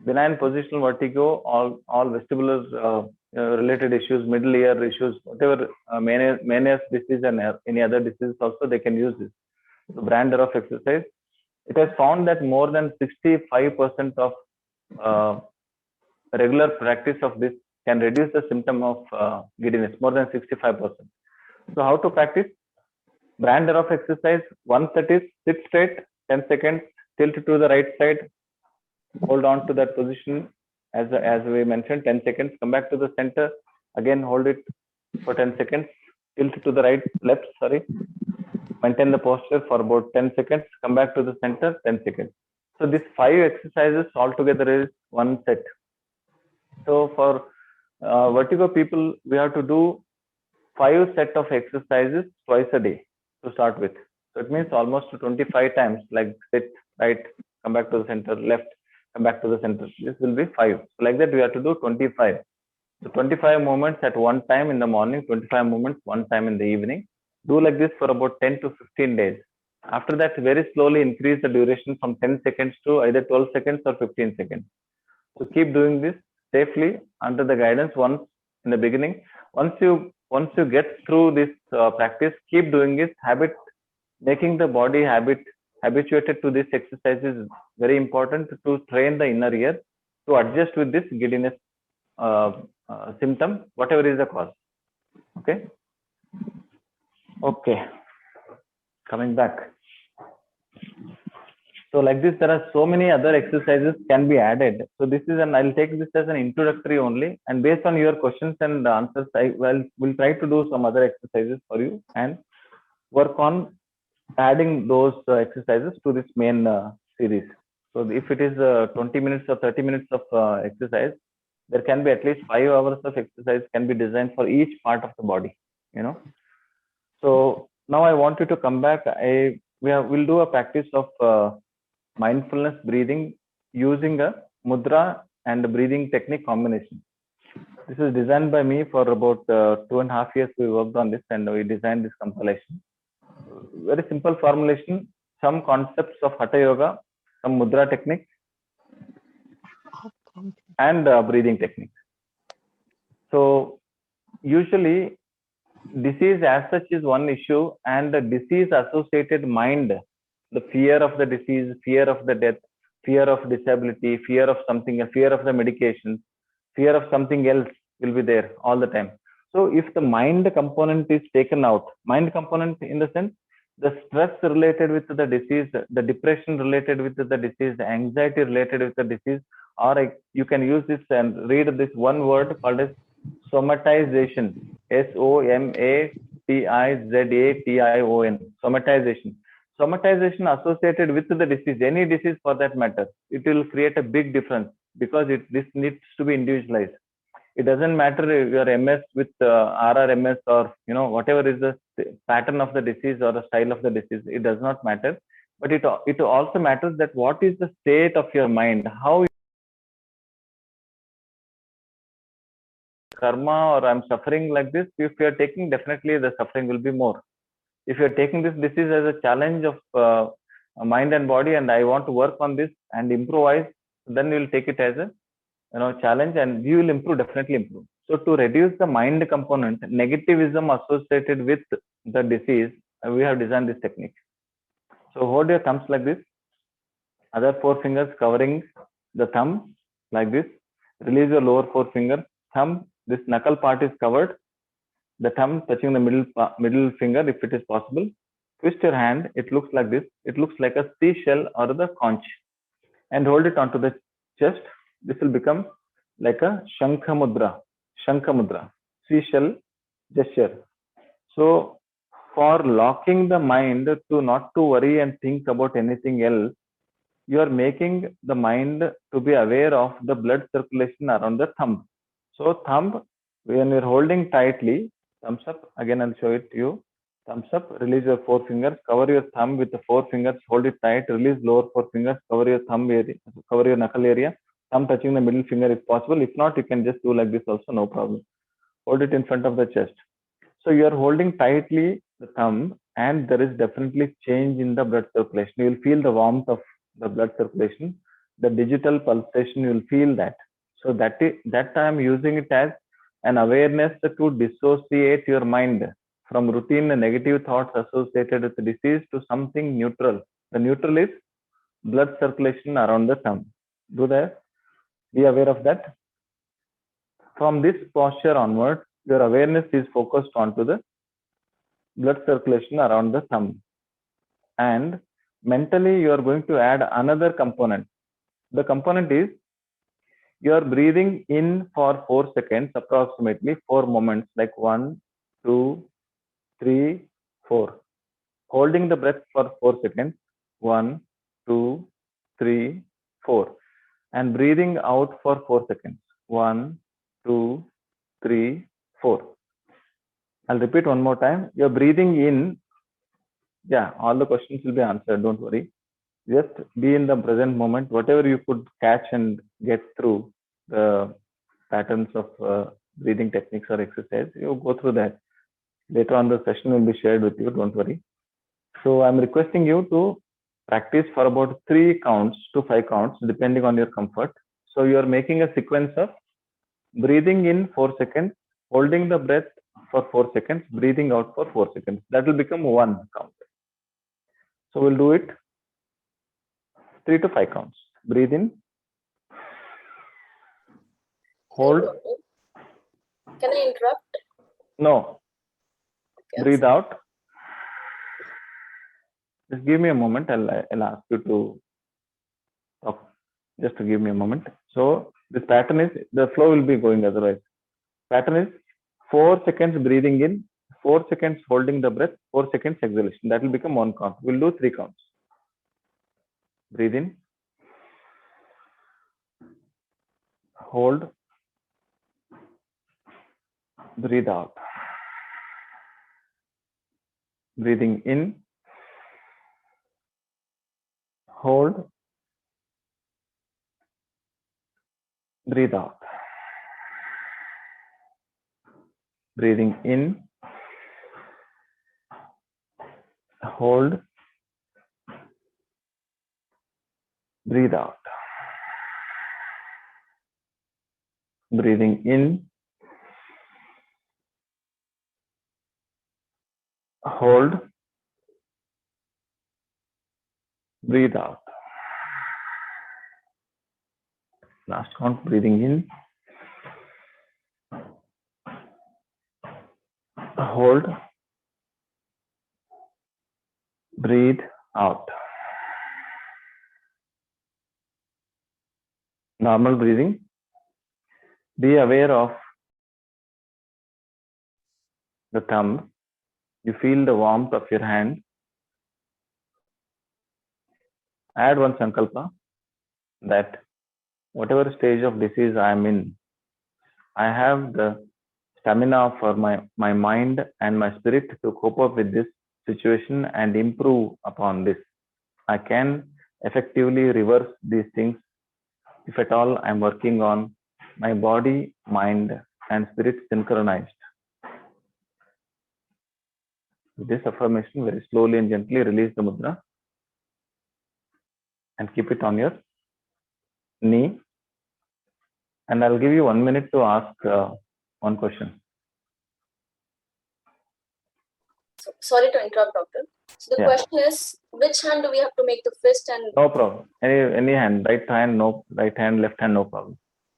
Benign positional vertigo, all vestibular related issues, middle ear issues, whatever Meniere's disease and any other diseases also, they can use this. So Brander of exercise. It has found that more than 65% of regular practice of this can reduce the symptom of giddiness, more than 65%. So how to practice? Brander of exercise, one set is sit straight, 10 seconds, tilt to the right side, hold on to that position as we mentioned, 10 seconds, come back to the center, again hold it for 10 seconds, tilt to the left, maintain the posture for about 10 seconds, come back to the center, 10 seconds. So these 5 exercises altogether is one set. So for vertigo people, we have to do 5 sets of exercises twice a day to start with. So it means almost 25 times, like sit, right, come back to the center, left, come back to the center. This will be 5. So like that, we have to do 25. So 25 movements at one time in the morning, 25 movements one time in the evening. Do like this for about 10 to 15 days. After that, very slowly increase the duration from 10 seconds to either 12 seconds or 15 seconds. So keep doing this safely under the guidance once in the beginning. Once you get through this practice, keep doing this habit. Making the body habituated to this exercise is very important to train the inner ear to adjust with this giddiness symptom, whatever is the cause. Okay. Coming back. So like this, there are so many other exercises can be added. So this is I'll take this as an introductory only. And based on your questions and answers, we'll try to do some other exercises for you and work on adding those exercises to this main series. So if it is 20 minutes or 30 minutes of exercise, there can be at least 5 hours of exercise can be designed for each part of the body, So now I want you to come back. We'll do a practice of mindfulness breathing using a mudra and breathing technique combination. This is designed by me for about 2.5 years. We worked on this and we designed this compilation. Very simple formulation, some concepts of Hatha Yoga, some mudra technique, and breathing technique. So usually disease as such is one issue, and the disease associated mind, the fear of the disease, fear of the death, fear of disability, fear of something, fear of the medication, fear of something else will be there all the time. So if the mind component is taken out, mind component in the sense, the stress related with the disease, the depression related with the disease, the anxiety related with the disease, or you can use this and read this one word called as somatization, SOMATIZATION, somatization. Somatization associated with the disease, any disease for that matter, it will create a big difference because this needs to be individualized. It doesn't matter if you're MS with RRMS or whatever is the pattern of the disease or the style of the disease. It does not matter, but it also matters that what is the state of your mind, how karma or I'm suffering like this. If you're taking, definitely the suffering will be more. If you're taking this disease as a challenge of mind and body, and I want to work on this and improvise, then you'll take it as a challenge and you will improve, definitely improve. So to reduce the mind component, negativism associated with the disease, we have designed this technique. So hold your thumbs like this, other 4 fingers covering the thumb like this. Release your lower 4 finger, thumb, this knuckle part is covered, the thumb touching the middle finger if it is possible. Twist your hand, it looks like this. It looks like a seashell or the conch, and hold it onto the chest. This will become like a Shankha Mudra, seashell gesture. So for locking the mind to not to worry and think about anything else, you are making the mind to be aware of the blood circulation around the thumb. So thumb, when you're holding tightly, thumbs up, again I'll show it to you. Thumbs up, release your 4 fingers, cover your thumb with the 4 fingers, hold it tight, release lower 4 fingers, cover your thumb area, cover your knuckle area, thumb touching the middle finger if possible. If not, you can just do like this also, no problem. Hold it in front of the chest. So you are holding tightly the thumb, and there is definitely change in the blood circulation. You will feel the warmth of the blood circulation, the digital pulsation, you will feel that. So that I am using it as an awareness to dissociate your mind from routine and negative thoughts associated with the disease to something neutral. The neutral is blood circulation around the thumb. Do that. Be aware of that. From this posture onwards, your awareness is focused onto the blood circulation around the thumb. And mentally, you are going to add another component. The component is you are breathing in for 4 seconds, approximately 4 moments, like 1, 2, 3, 4. Holding the breath for 4 seconds, 1, 2, 3, 4. And breathing out for 4 seconds, 1, 2, 3, 4. I'll repeat one more time. You're breathing in. Yeah, all the questions will be answered. Don't worry. Just be in the present moment. Whatever you could catch and get through the patterns of breathing techniques or exercise, you go through that. Later on, the session will be shared with you. Don't worry. So I'm requesting you to practice for about 3 counts to 5 counts, depending on your comfort. So you are making a sequence of breathing in 4 seconds, holding the breath for 4 seconds, breathing out for 4 seconds. That will become 1 count. So we'll do it 3 to 5 counts. Breathe in. Hold. Can I interrupt? No. Okay. Breathe out. Just give me a moment. I'll ask you to talk. Just to give me a moment. So this pattern is, the flow will be going otherwise. Pattern is 4 seconds breathing in, 4 seconds holding the breath, 4 seconds exhalation. That will become 1 count. We'll do 3 counts. Breathe in. Hold. Breathe out. Breathing in. Hold. Breathe out. Breathing in. Hold. Breathe out. Breathing in. Hold. Breathe out. Last count, breathing in. Hold. Breathe out. Normal breathing. Be aware of the thumb. You feel the warmth of your hand. Add one sankalpa that whatever stage of disease I am in, I have the stamina for my mind and my spirit to cope up with this situation and improve upon this. I can effectively reverse these things if at all I am working on my body, mind, and spirit synchronized. With this affirmation, very slowly and gently release the mudra and keep it on your knee. And I'll give you 1 minute to ask one question. So, sorry to interrupt, doctor. So the question is, which hand do we have to make the fist and? No problem. Any hand, right hand, no, right hand, left hand, no problem.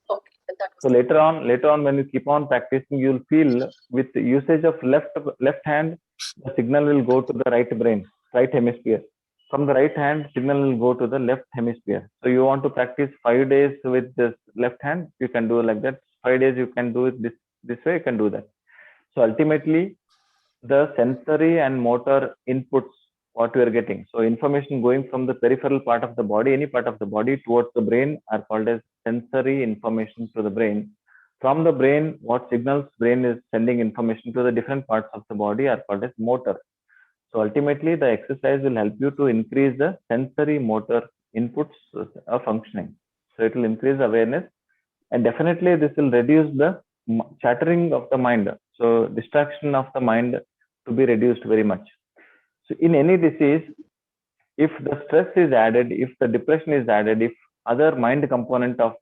Okay. So later on, when you keep on practicing, you'll feel with the usage of left hand, the signal will go to the right brain, right hemisphere. from the right hand, signal will go to the left hemisphere. So you want to practice 5 days with this left hand, you can do like that. 5 days you can do it this way, you can do that. So ultimately, the sensory and motor inputs what we are getting. So information going from the peripheral part of the body, any part of the body towards the brain are called as sensory information to the brain. From the brain, what signals brain is sending information to the different parts of the body are called as motor. So ultimately, the exercise will help you to increase the sensory motor inputs of functioning. So it will increase awareness, and definitely this will reduce the chattering of the mind. So distraction of the mind to be reduced very much. So in any disease, if the stress is added, if the depression is added, if other mind component of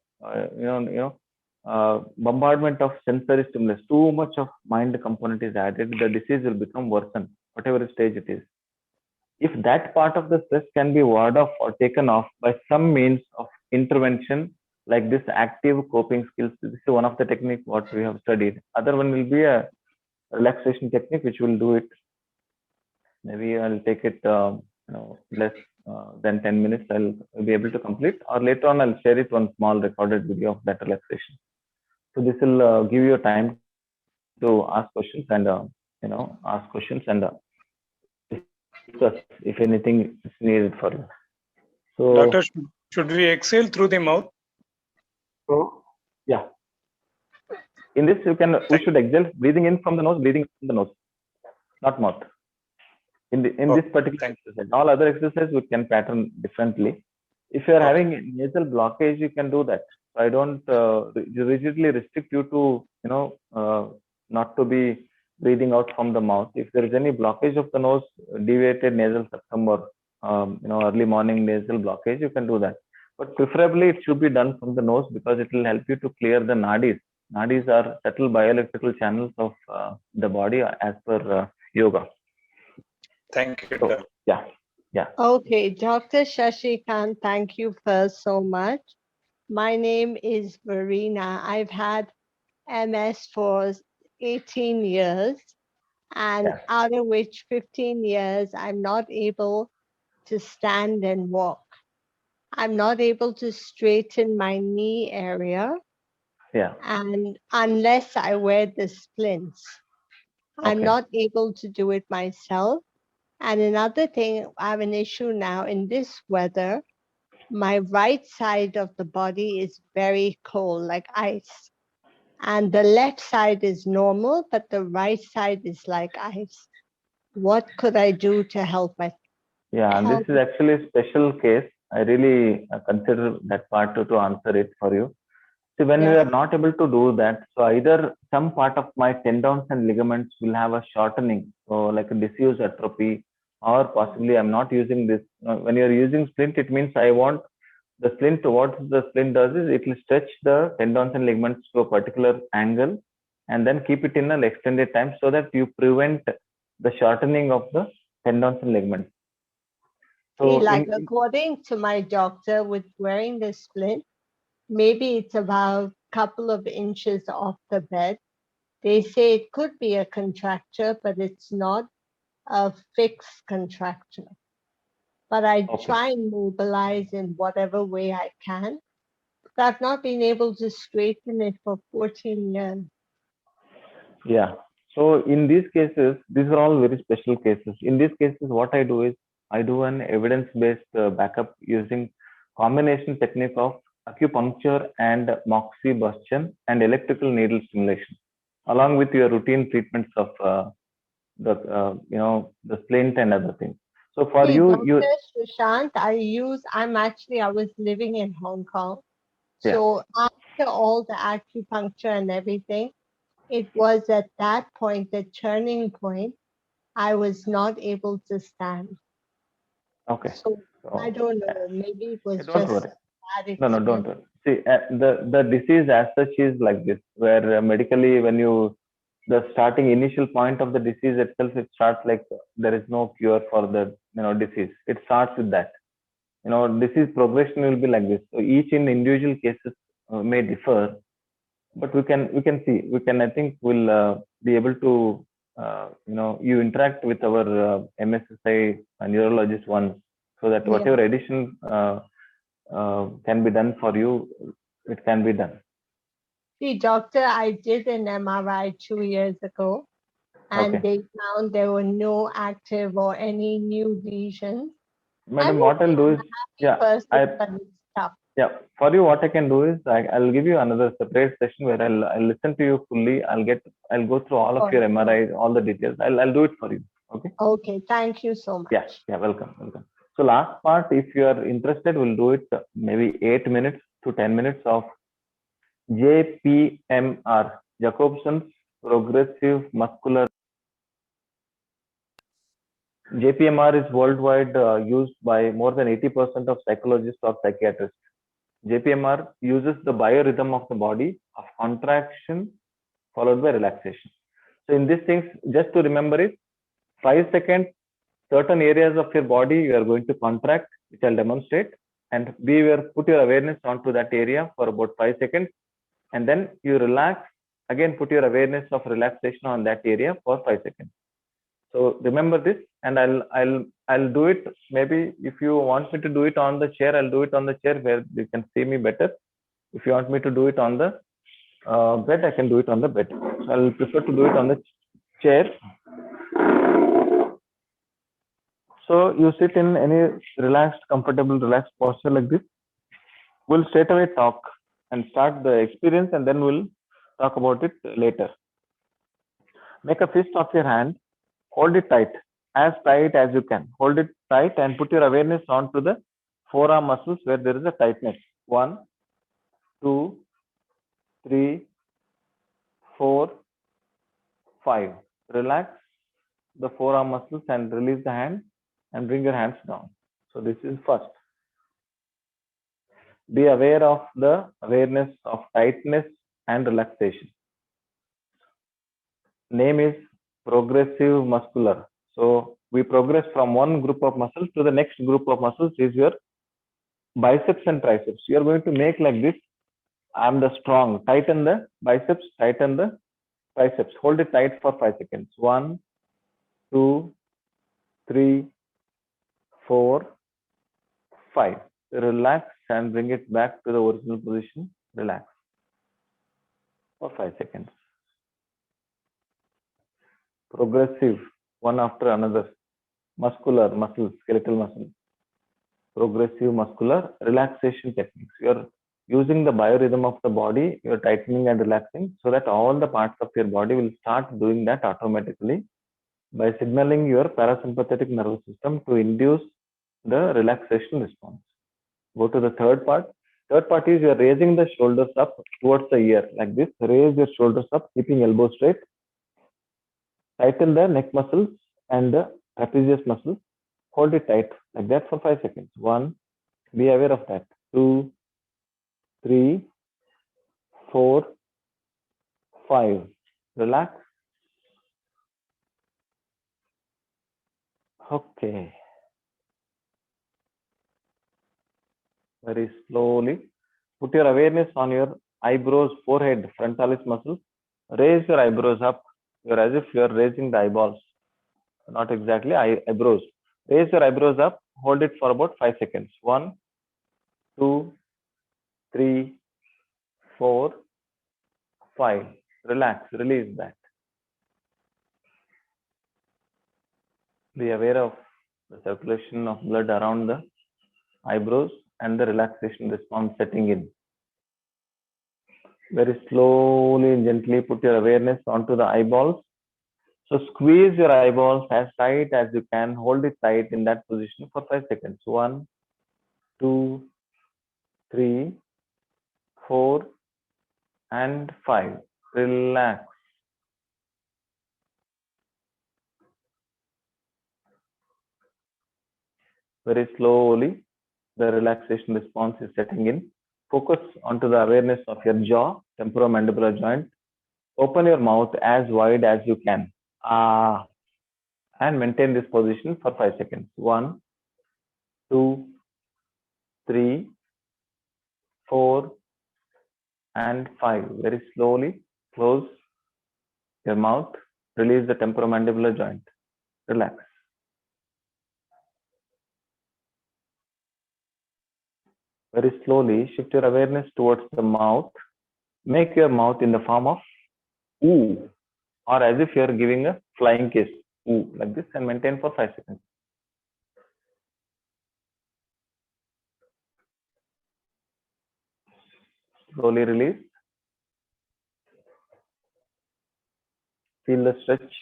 bombardment of sensory stimulus, too much of mind component is added, the disease will become worsened, whatever stage it is. If that part of the stress can be warded off or taken off by some means of intervention, like this active coping skills, this is one of the techniques what we have studied. Other one will be a relaxation technique, which will do it. Maybe I'll take it less than 10 minutes. I'll be able to complete, or later on I'll share it one small recorded video of that relaxation. So this will give you time to ask questions and discuss if anything is needed for you. So, Doctor, should we exhale through the mouth? So yeah, in this we should exhale, breathing in from the nose, breathing from the nose, not mouth. In this particular exercise, all other exercises we can pattern differently. If you are having nasal blockage, you can do that. I don't rigidly restrict you to not to be breathing out from the mouth. If there is any blockage of the nose, deviated nasal septum or early morning nasal blockage, you can do that. But preferably it should be done from the nose, because it will help you to clear the nadis. Nadis are subtle bioelectrical channels of the body as per yoga. Thank you. So, yeah. Okay, Dr. Shashikant, thank you first so much. My name is Verena. I've had MS for 18 years, and out of which 15 years, I'm not able to stand and walk. I'm not able to straighten my knee area. Yeah. And unless I wear the splints, I'm not able to do it myself. And another thing, I have an issue now in this weather. My right side of the body is very cold, like ice. And the left side is normal, but the right side is like ice. What could I do to help myself? Yeah, and this is actually a special case. I really consider that part to answer it for you. See, when we are not able to do that, so either some part of my tendons and ligaments will have a shortening, so like a diffuse atrophy, or possibly I'm not using this. When you're using splint, it means I want the splint. What the splint does is it will stretch the tendons and ligaments to a particular angle and then keep it in an extended time, so that you prevent the shortening of the tendons and ligaments. So according to my doctor, with wearing the splint, maybe it's about a couple of inches off the bed. They say it could be a contracture, but it's not a fixed contracture. But I try and mobilize in whatever way I can. But I've not been able to straighten it for 14 years. Yeah. So in these cases, these are all very special cases. In these cases, what I do is I do an evidence-based backup using combination technique of acupuncture and moxibustion and electrical needle stimulation, along with your routine treatments of the splint and other things. So for Dr. Sushant, I was living in Hong Kong. So after all the acupuncture and everything, it was at that point, the turning point, I was not able to stand. Okay. So I don't know, maybe it was don't just worry. No, don't worry. See, the disease as such is like this, where medically, when the starting initial point of the disease itself, it starts like there is no cure for the disease. It starts with that. Disease progression will be like this. So each in individual cases may differ, but we can I think we'll be able to you interact with our MSSI neurologist once, so that Yeah. whatever addition can be done for you, it can be done. See, doctor, I did an MRI 2 years ago, and Okay. they found there were no active or any new lesions. Madam, I'm what I'll do is, a person, I but it's tough. yeah, for you, what I can do is I'll give you another separate session where I'll listen to you fully. I'll go through all of your MRIs, all the details. I'll do it for you. Okay. Okay. Thank you so much. Yeah. Welcome. So last part, if you are interested, we'll do it maybe 8 minutes to 10 minutes of JPMR, Jacobson's Progressive Muscular. JPMR is worldwide used by more than 80% of psychologists or psychiatrists. JPMR uses the biorhythm of the body of contraction followed by relaxation. So in these things, just to remember it, 5 seconds, certain areas of your body you are going to contract, which I'll demonstrate, and put your awareness onto that area for about 5 seconds, and then you relax, again put your awareness of relaxation on that area for 5 seconds. So remember this, and I'll do it. Maybe if you want me to do it on the chair, I'll do it on the chair where you can see me better. If you want me to do it on the bed, I can do it on the bed. So I'll prefer to do it on the chair. So you sit in any relaxed, comfortable, relaxed posture like this. We'll straight away talk and start the experience, and then we'll talk about it later. Make a fist of your hand. Hold it tight as you can. Hold it tight and put your awareness onto the forearm muscles where there is a tightness. 1, 2, 3, 4, 5. Relax the forearm muscles and release the hand and bring your hands down. So this is first. Be aware of the awareness of tightness and relaxation. Name is progressive muscular. So we progress from one group of muscles to the next group of muscles is your biceps and triceps. You are going to make like this. I'm the strong. Tighten the biceps, tighten the triceps. Hold it tight for 5 seconds. 1, 2, 3, 4, 5. Relax and bring it back to the original position. Relax for 5 seconds. Progressive, one after another. Muscular, muscles, skeletal muscles. Progressive muscular relaxation techniques. You are using the biorhythm of the body. You are tightening and relaxing so that all the parts of your body will start doing that automatically by signaling your parasympathetic nervous system to induce the relaxation response. Go to the third part. Third part is you are raising the shoulders up towards the ear like this. Raise your shoulders up, keeping elbows straight. Tighten the neck muscles and the trapezius muscles. Hold it tight like that for 5 seconds. 1, be aware of that. 2, 3, 4, 5. Relax. Okay. Very slowly. Put your awareness on your eyebrows, forehead, frontalis muscles. Raise your eyebrows up. You're as if you're raising the eyeballs. Not exactly eyebrows. Raise your eyebrows up. Hold it for about 5 seconds. 1, 2, 3, 4, 5. Relax. Release that. Be aware of the circulation of blood around the eyebrows and the relaxation response setting in. Very slowly and gently put your awareness onto the eyeballs. So squeeze your eyeballs as tight as you can. Hold it tight in that position for 5 seconds. 1, 2, 3, 4, and 5. Relax. Very slowly, the relaxation response is setting in. Focus onto the awareness of your jaw, temporomandibular joint. Open your mouth as wide as you can. And maintain this position for 5 seconds. 1, 2, 3, 4, and 5. Very slowly close your mouth. Release the temporomandibular joint. Relax. Very slowly shift your awareness towards the mouth. Make your mouth in the form of ooh, or as if you are giving a flying kiss, ooh, like this, and maintain for 5 seconds. Slowly release. Feel the stretch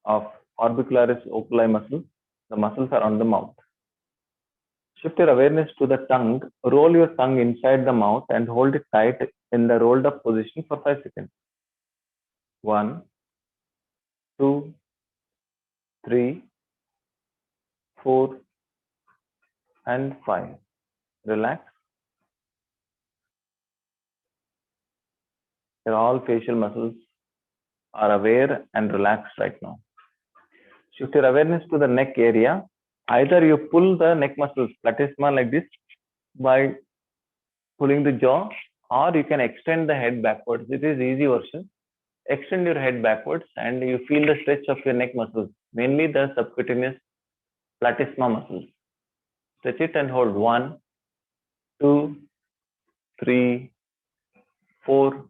of orbicularis oculi muscles, the muscles around the mouth. Shift your awareness to the tongue. Roll your tongue inside the mouth and hold it tight in the rolled up position for 5 seconds. 1, 2, 3, 4, and 5. Relax. All facial muscles are aware and relaxed right now. Shift your awareness to the neck area. Either you pull the neck muscles, platysma, like this by pulling the jaw, or you can extend the head backwards. This is easy version. Extend your head backwards and you feel the stretch of your neck muscles, mainly the subcutaneous platysma muscles. Stretch it and hold 1, 2, 3, 4,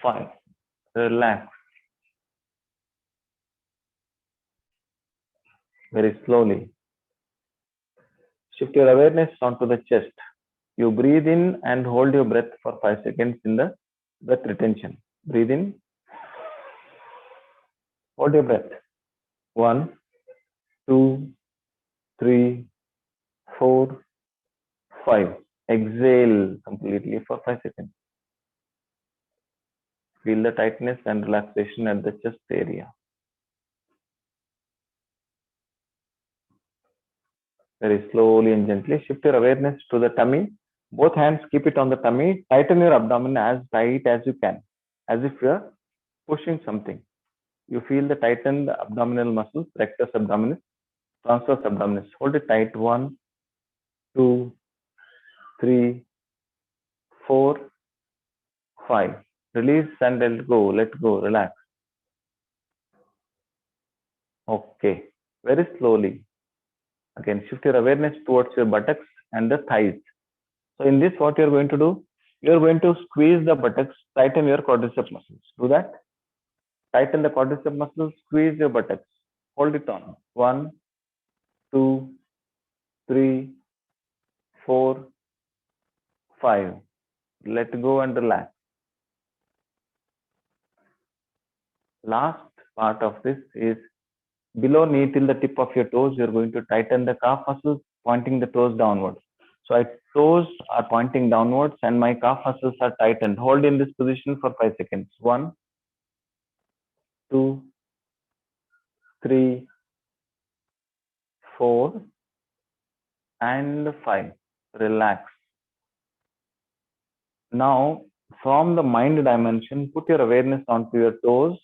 5. Relax. Very slowly. Shift your awareness onto the chest. You breathe in and hold your breath for 5 seconds in the breath retention. Breathe in. Hold your breath. 1, 2, 3, 4, 5. Exhale completely for 5 seconds. Feel the tightness and relaxation at the chest area. Very slowly and gently shift your awareness to the tummy. Both hands keep it on the tummy. Tighten your abdomen as tight as you can, as if you are pushing something. You feel the tightened abdominal muscles, rectus abdominis, transverse abdominis. Hold it tight. 1, 2, 3, 4, 5. Release and let go. Let go. Relax. Okay. Very slowly. Again, shift your awareness towards your buttocks and the thighs. So in this, what you're going to do, you're going to squeeze the buttocks, tighten your quadriceps muscles. Do that. Tighten the quadriceps muscles, squeeze your buttocks. Hold it on. 1, 2, 3, 4, 5. Let go and relax. Last part of this is below knee till the tip of your toes. You're going to tighten the calf muscles, pointing the toes downwards. So my toes are pointing downwards and my calf muscles are tightened. Hold in this position for 5 seconds. 1, 2, 3, 4, and 5. Relax. Now, from the mind dimension, put your awareness onto your toes,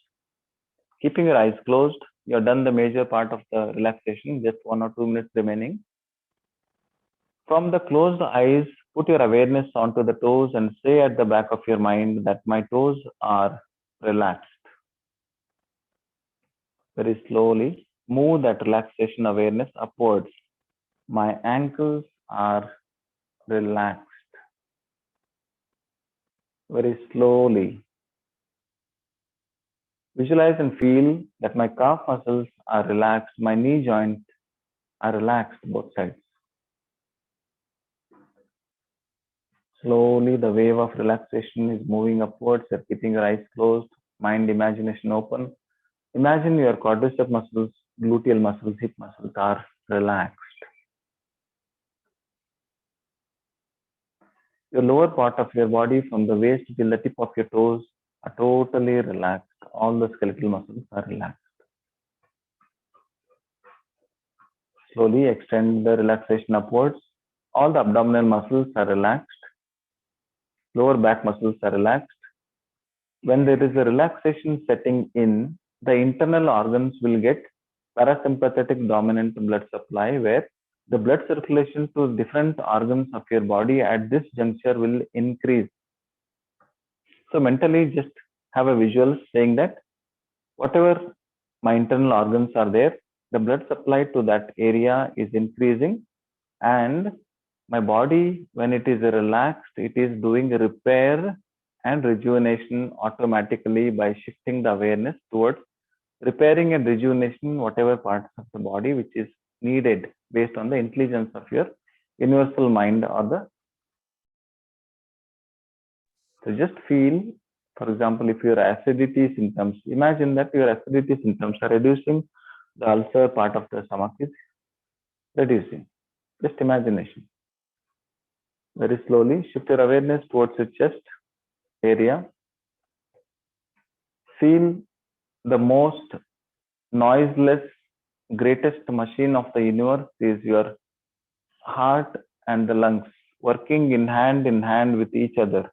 keeping your eyes closed. You have done the major part of the relaxation, just 1 or 2 minutes remaining. From the closed eyes, put your awareness onto the toes and say at the back of your mind that my toes are relaxed. Very slowly, move that relaxation awareness upwards. My ankles are relaxed. Very slowly. Visualize and feel that my calf muscles are relaxed. My knee joints are relaxed, both sides. Slowly, the wave of relaxation is moving upwards. You're keeping your eyes closed, mind imagination open. Imagine your quadricep muscles, gluteal muscles, hip muscles are relaxed. Your lower part of your body from the waist till the tip of your toes are totally relaxed. All the skeletal muscles are relaxed. Slowly extend the relaxation upwards. All the abdominal muscles are relaxed. Lower back muscles are relaxed. When there is a relaxation setting in, the internal organs will get parasympathetic dominant blood supply, where the blood circulation to different organs of your body at this juncture will increase. So mentally just have a visual saying that whatever my internal organs are there, the blood supply to that area is increasing and my body, when it is relaxed, it is doing repair and rejuvenation automatically by shifting the awareness towards repairing and rejuvenation whatever parts of the body which is needed based on the intelligence of your universal mind or the. So just feel, for example, if your acidity symptoms, imagine that your acidity symptoms are reducing, the ulcer part of the stomach is reducing. Just imagination. Very slowly shift your awareness towards your chest area. Feel the most noiseless, greatest machine of the universe is your heart and the lungs working in hand with each other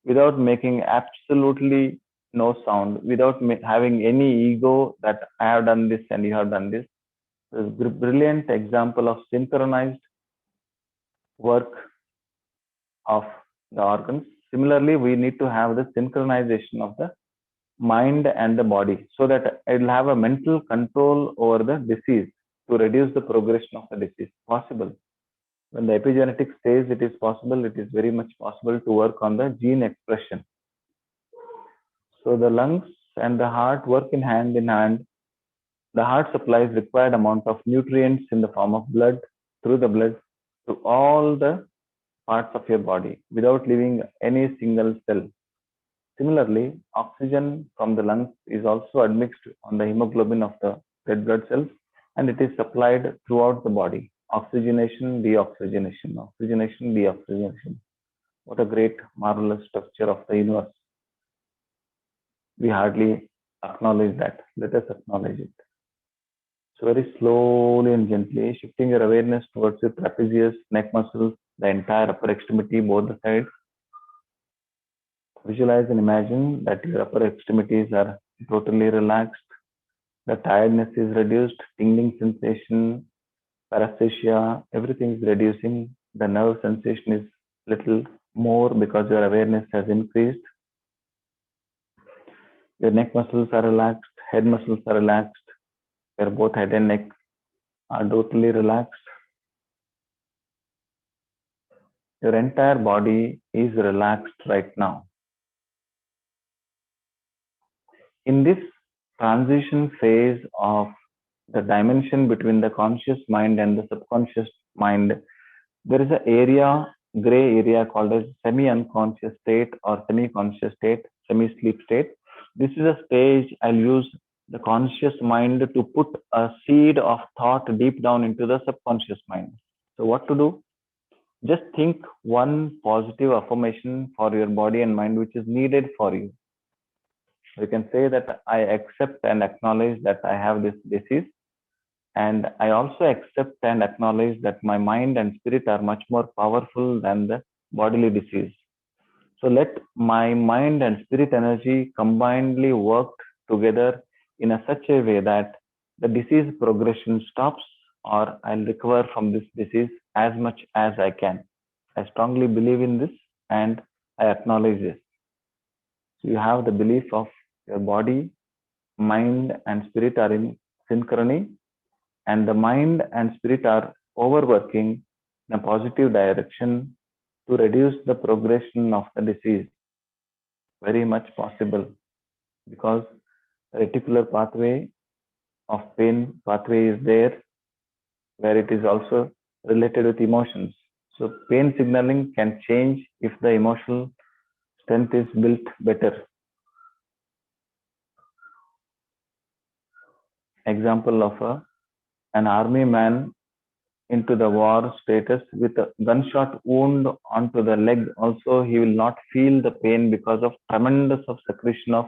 without making absolutely no sound, without having any ego that I have done this and you have done this. This is a brilliant example of synchronized work of the organs. Similarly, we need to have the synchronization of the mind and the body so that it will have a mental control over the disease to reduce the progression of the disease. Possible. When the epigenetics says it is possible, it is very much possible to work on the gene expression. So the lungs and the heart work in hand. The heart supplies required amount of nutrients in the form of blood, through the blood, to all the parts of your body without leaving any single cell. Similarly, oxygen from the lungs is also admixed on the hemoglobin of the red blood cells, and it is supplied throughout the body. Oxygenation, deoxygenation, oxygenation, deoxygenation. What a great, marvelous structure of the universe. We hardly acknowledge that. Let us acknowledge it. So very slowly and gently, shifting your awareness towards your trapezius, neck muscles, the entire upper extremity, both the sides. Visualize and imagine that your upper extremities are totally relaxed. The tiredness is reduced, tingling sensation, paresthesia, everything is reducing. The nerve sensation is little more because your awareness has increased. Your neck muscles are relaxed, head muscles are relaxed. Your both head and neck are totally relaxed. Your entire body is relaxed right now. In this transition phase of the dimension between the conscious mind and the subconscious mind, there is an area, gray area called as semi-unconscious state or semi-conscious state, semi-sleep state. This is a stage I'll use the conscious mind to put a seed of thought deep down into the subconscious mind. So what to do? Just think one positive affirmation for your body and mind which is needed for you. You can say that I accept and acknowledge that I have this disease, and I also accept and acknowledge that my mind and spirit are much more powerful than the bodily disease. So let my mind and spirit energy combinedly work together in such a way that the disease progression stops, or I'll recover from this disease as much as I can. I strongly believe in this and I acknowledge this. So you have the belief of your body, mind and spirit are in synchrony, and the mind and spirit are overworking in a positive direction to reduce the progression of the disease. Very much possible, because the reticular pathway of pain pathway is there, where it is also related with emotions. So pain signaling can change if the emotional strength is built better. Example of an army man into the war status with a gunshot wound onto the leg. Also, he will not feel the pain because of tremendous of secretion of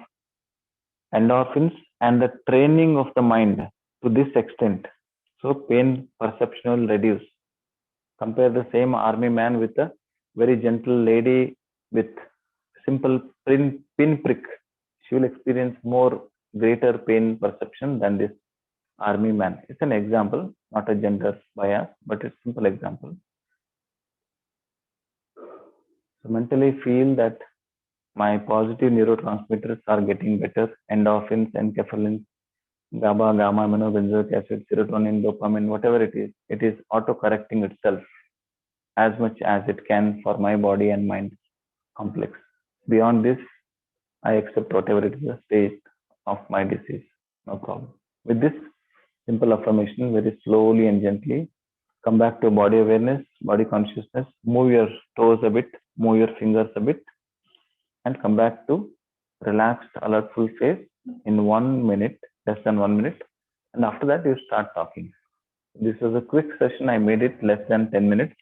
endorphins and the training of the mind to this extent. So pain perception will reduce. Compare the same army man with a very gentle lady with simple pin prick. She will experience more greater pain perception than this army man. It's an example, not a gender bias, but it's a simple example. So mentally feel that my positive neurotransmitters are getting better, endorphins, enkephalins, GABA, gamma, aminobenzoic acid, serotonin, dopamine, whatever it is auto-correcting itself. as much as it can for my body and mind complex. Beyond this, I accept whatever it is the state of my disease. No problem. With this simple affirmation, very slowly and gently, come back to body awareness, body consciousness, move your toes a bit, move your fingers a bit, and come back to relaxed, alertful face in 1 minute, less than 1 minute. And after that, you start talking. This was a quick session. I made it less than 10 minutes.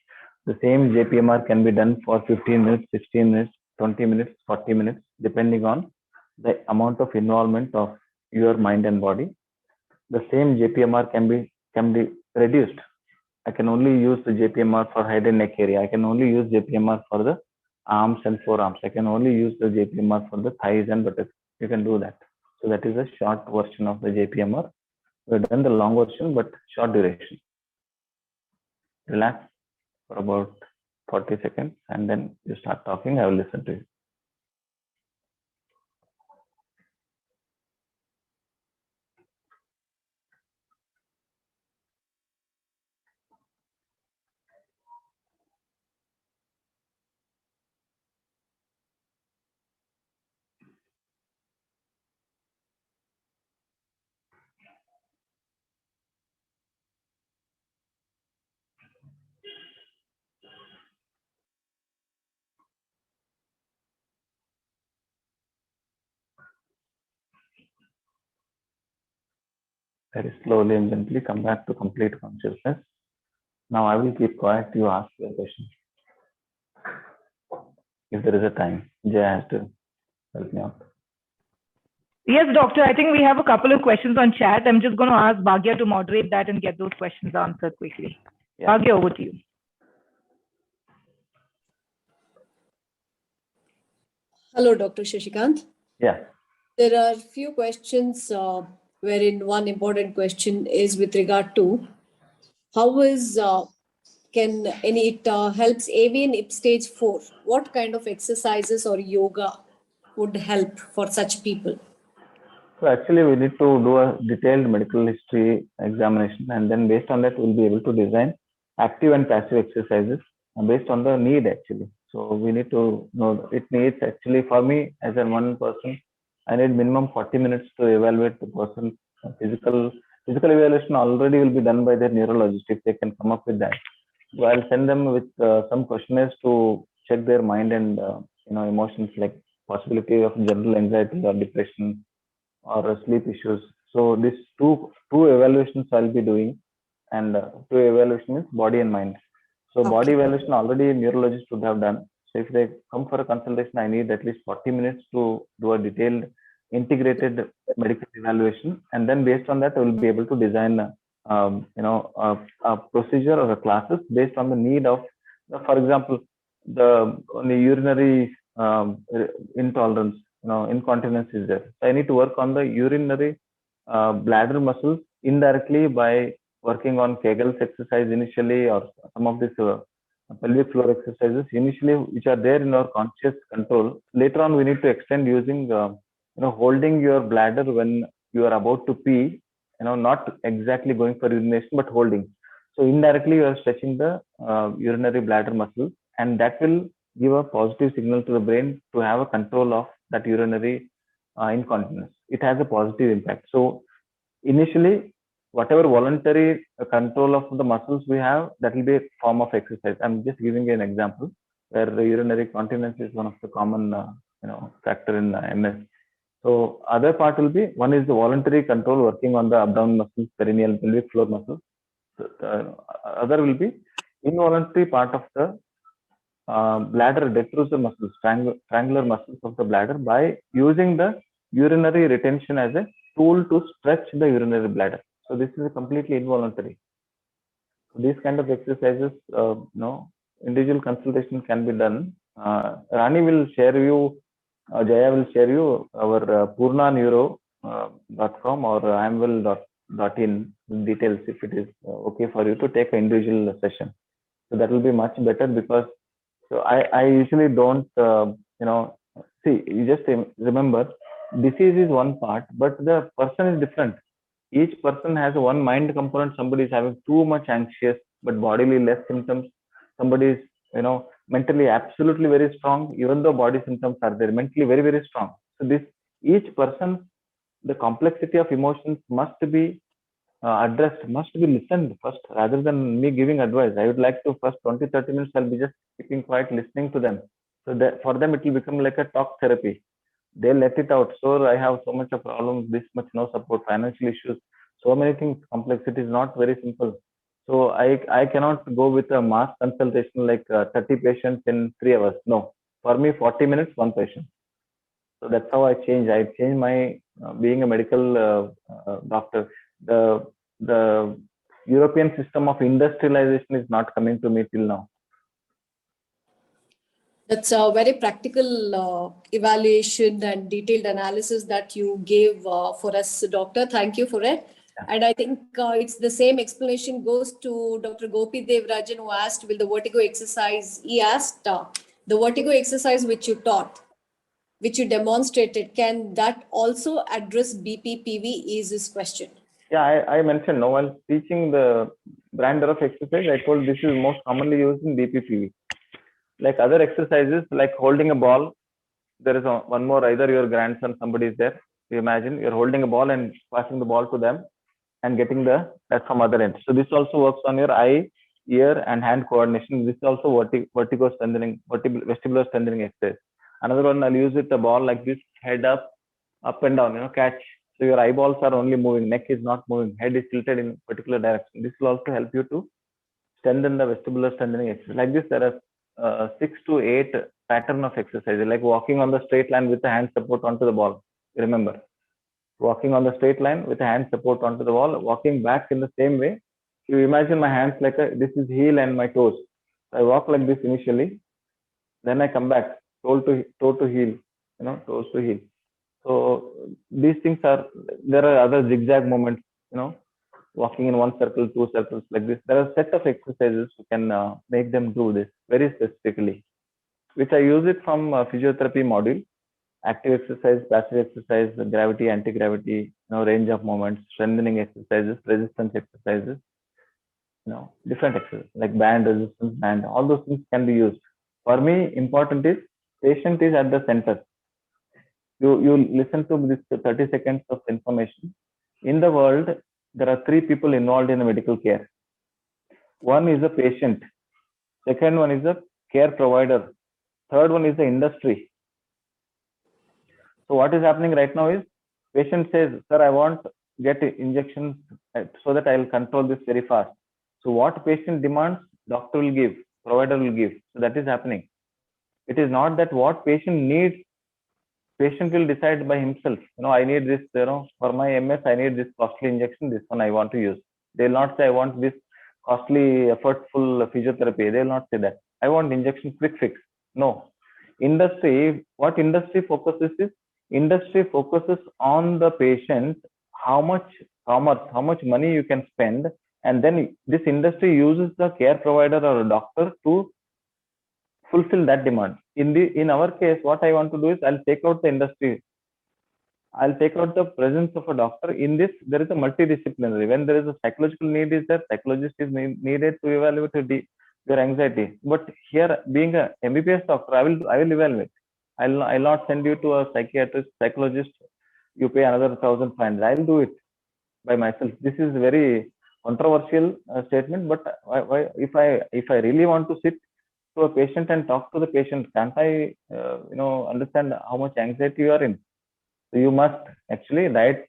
The same JPMR can be done for 15 minutes, 16 minutes, 20 minutes, 40 minutes, depending on the amount of involvement of your mind and body. The same JPMR can be reduced. I can only use the JPMR for head and neck area. I can only use JPMR for the arms and forearms. I can only use the JPMR for the thighs and buttocks. You can do that. So that is a short version of the JPMR. We've done the long version, but short duration. Relax for about 40 seconds and then you start talking. I will listen to you. Very slowly and gently come back to complete consciousness. Now I will keep quiet. You ask your question. If there is a time, Jay has to help me out. Yes, doctor. I think we have a couple of questions on chat. I'm just going to ask Bhagya to moderate that and get those questions answered quickly. Yeah. Bhagya, over to you. Hello, Dr. Shashikant. Yeah. There are few questions wherein one important question is with regard to how is it helps AVN IP stage 4. What kind of exercises or yoga would help for such people? So actually we need to do a detailed medical history examination, and then based on that we'll be able to design active and passive exercises based on the need actually. So we need to know it needs actually, for me as a one person, I need minimum 40 minutes to evaluate the person. Physical evaluation already will be done by their neurologist if they can come up with that. So I'll send them with some questionnaires to check their mind and emotions, like possibility of general anxiety or depression or sleep issues. So these two evaluations I'll be doing, and two evaluation means body and mind. So okay. Body evaluation already neurologist would have done. So if they come for a consultation, I need at least 40 minutes to do a detailed integrated medical evaluation, and then based on that I will be able to design a procedure or a classes based on the need of, for example, the urinary intolerance, incontinence is there. So I need to work on the urinary bladder muscles indirectly by working on Kegel's exercise initially, or some of these pelvic floor exercises initially, which are there in our conscious control. Later on, we need to extend using holding your bladder when you are about to pee, not exactly going for urination, but holding. So indirectly, you are stretching the urinary bladder muscle, and that will give a positive signal to the brain to have a control of that urinary incontinence. It has a positive impact. So initially, whatever voluntary control of the muscles we have, that will be a form of exercise. I'm just giving an example where the urinary continence is one of the common factor in MS. So other part will be, one is the voluntary control working on the abdomen muscles, perineal, pelvic floor muscles. So, other will be involuntary part of the bladder detrusor muscles, triangular muscles of the bladder, by using the urinary retention as a tool to stretch the urinary bladder. So this is a completely involuntary. So these kind of exercises, individual consultation can be done. Rani will share you, Jaya will share you our purnaneuro.com or amwell.in details if it is okay for you to take an individual session. So that will be much better, because I usually don't, see, you just remember, disease is one part, but the person is different. Each person has one mind component. Somebody is having too much anxious, but bodily less symptoms. somebody is, mentally absolutely very strong, even though body symptoms are there, mentally very, very strong. So this, each person, the complexity of emotions must be addressed, must be listened first, rather than me giving advice. I would like to first 20-30 minutes, I'll be just keeping quiet, listening to them. So that for them, it will become like a talk therapy. They let it out. So I have so much of problems, this much no support, financial issues, so many things. Complexity is not very simple. So I cannot go with a mass consultation like 30 patients in 3 hours. No, for me, 40 minutes, one patient. So that's how I changed. I changed my being a medical doctor. The European system of industrialization is not coming to me till now. That's a very practical evaluation and detailed analysis that you gave for us, Doctor. Thank you for it. And I think it's the same explanation goes to Dr. Gopi Devrajan, who asked, will the vertigo exercise, he asked, the vertigo exercise which you taught, which you demonstrated, can that also address BPPV is his question. Yeah, I mentioned, while teaching the Brandorf exercise, I told this is most commonly used in BPPV. Like other exercises, like holding a ball, there is one more, either your grandson, somebody is there. You imagine you're holding a ball and passing the ball to them and getting that from other end. So this also works on your eye, ear, and hand coordination. This is also vertigo strengthening, vestibular strengthening exercise. Another one, I'll use with a ball like this, head up and down, catch. So your eyeballs are only moving, neck is not moving, head is tilted in a particular direction. This will also help you to strengthen the vestibular strengthening exercise. Like this, there are 6 to 8 pattern of exercises, like walking on the straight line with the hand support onto the ball. Remember, walking on the straight line with the hand support onto the wall, walking back in the same way. You imagine my hands like this is heel and my toes. I walk like this initially, then I come back, toe to heel, toes to heel. So these things there are other zigzag movements, walking in one circle, 2 circles like this. There are a set of exercises you can make them do this very specifically, which I use it from physiotherapy module. Active exercise, passive exercise, gravity, anti-gravity, range of movements, strengthening exercises, resistance exercises, different exercises like band, resistance band, all those things can be used. For me, important is patient is at the center. You listen to this 30 seconds of information. In the world, there are 3 people involved in the medical care. One is the patient. Second one is the care provider. Third one is the industry. So what is happening right now is patient says, sir, I want to get injections so that I will control this very fast. So what patient demands, doctor will give, provider will give. So that is happening. It is not that what patient needs, patient will decide by himself. I need this, for my MS, I need this costly injection, this one I want to use. They will not say, I want this costly, effortful physiotherapy. They will not say that. I want injection quick fix. No. Industry, what industry focuses is, industry focuses on the patient, how much commerce, how much money you can spend, and then this industry uses the care provider or a doctor to fulfill that demand. In our case, what I want to do is I'll take out the industry. I'll take out the presence of a doctor. In this, there is a multidisciplinary. When there is a psychological need, is that psychologist is needed to evaluate your anxiety. But here, being a MBBS doctor, I will evaluate. I'll not send you to a psychiatrist, psychologist. You pay another 1,500. I'll do it by myself. This is very controversial statement, but if I really want to sit to a patient and talk to the patient, can't I understand how much anxiety you are in? So you must actually diet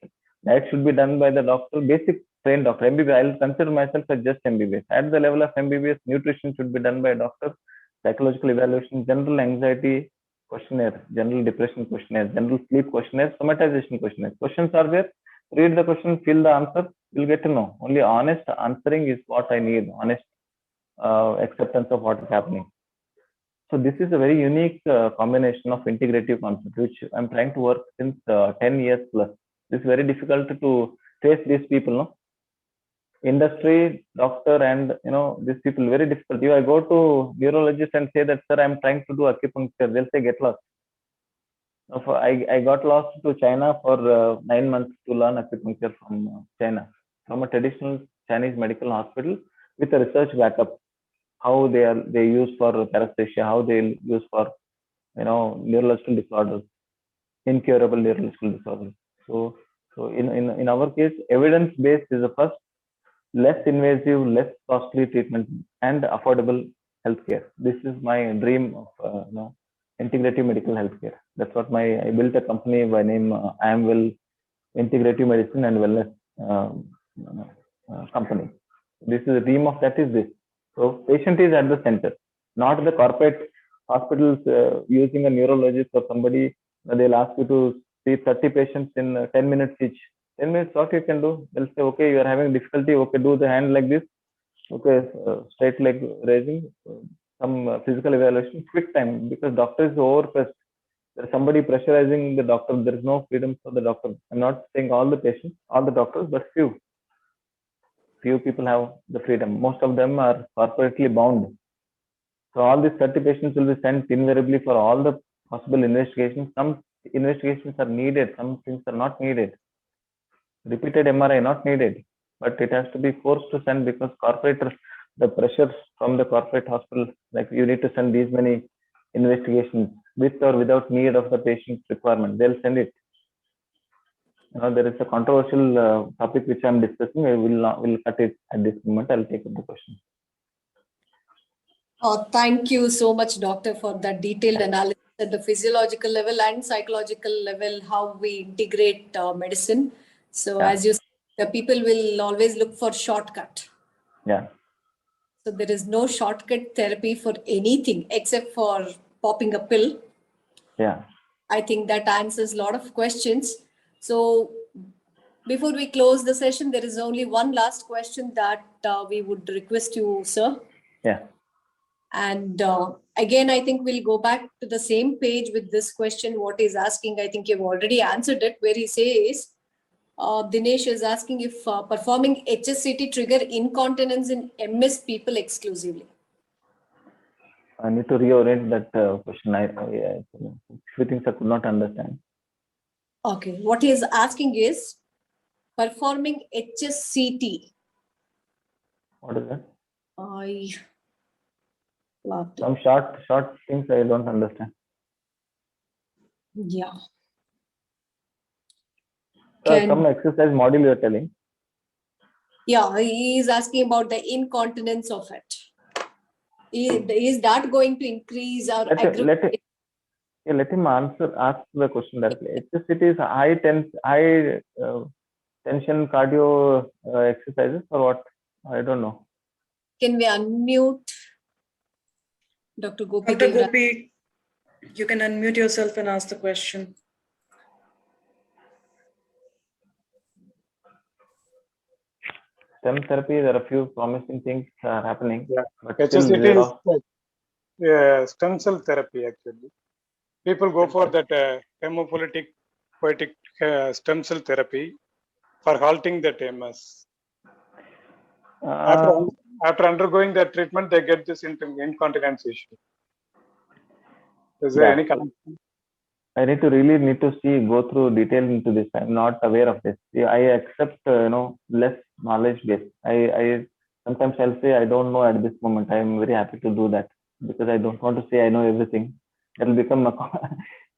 should be done by the doctor, basic trained doctor. MBBS, I'll consider myself as just MBBS. At the level of MBBS, nutrition should be done by a doctor, psychological evaluation, general anxiety questionnaire, general depression questionnaire, general sleep questionnaire, somatization questionnaire. Questions are there. Read the question, fill the answer, you'll get to know. Only honest answering is what I need, honest acceptance of what is happening. So this is a very unique combination of integrative concept, which I'm trying to work since 10 years plus. It's very difficult to face these people, no? Industry, doctor, and these people, very difficult. If I go to neurologist and say that, sir, I'm trying to do acupuncture, they'll say, get lost. I got lost to China for 9 months to learn acupuncture from China, from a traditional Chinese medical hospital with a research backup. how they use for paresthesia, how they use for neurological disorders, incurable neurological disorders. So in our case, evidence based is the first, less invasive, less costly treatment and affordable healthcare. This is my dream of integrative medical healthcare. That's what I built a company by name IamWell Integrative Medicine and Wellness company. This is the dream of that is this. So patient is at the center, not the corporate hospitals using a neurologist or somebody. They'll ask you to see 30 patients in 10 minutes each. 10 minutes, what you can do? They'll say, okay, you are having difficulty. Okay, do the hand like this. Okay, straight leg raising, some physical evaluation, quick time, because doctor is overpressed. There's somebody pressurizing the doctor. There is no freedom for the doctor. I'm not saying all the patients, all the doctors, but few people have the freedom. Most of them are corporately bound. So all these 30 patients will be sent invariably for all the possible investigations. Some investigations are needed, some things are not needed. Repeated MRI not needed, but it has to be forced to send because the pressures from the corporate hospital, like you need to send these many investigations with or without need of the patient's requirement. They'll send it. There is a controversial topic which I'm discussing. I will cut it at this moment. I'll take up the question. Thank you so much, Doctor, for that detailed analysis at the physiological level and psychological level, how we integrate medicine. So as you said, the people will always look for shortcut. Yeah. So there is no shortcut therapy for anything except for popping a pill. Yeah. I think that answers a lot of questions. So before we close the session, there is only one last question that we would request you, sir. Yeah. And again, I think we'll go back to the same page with this question. What he's asking, I think you've already answered it, where he says, Dinesh is asking if performing HSCT trigger incontinence in MS people exclusively. I need to reorient that question. I few things I could not understand. Okay, what he is asking is performing HSCT. What is that? I loved it. Some short things I don't understand. Yeah. Some exercise module you're telling. Yeah, he is asking about the incontinence of it. Is that going to increase our let him ask the question directly. HSCT is high tension cardio exercises or what? I don't know. Can we unmute Dr. Gopi? Dr. Gopi, you can unmute yourself and ask the question. STEM therapy, there are a few promising things happening. Yeah, but HSCT is stem cell therapy actually. People go for that hemopoietic stem cell therapy for halting that MS. After undergoing that treatment, they get this incontinence issue. Is there any connection? I need to go through detail into this. I'm not aware of this. I accept less knowledge base. I sometimes I'll say I don't know at this moment. I am very happy to do that because I don't want to say I know everything. It'll become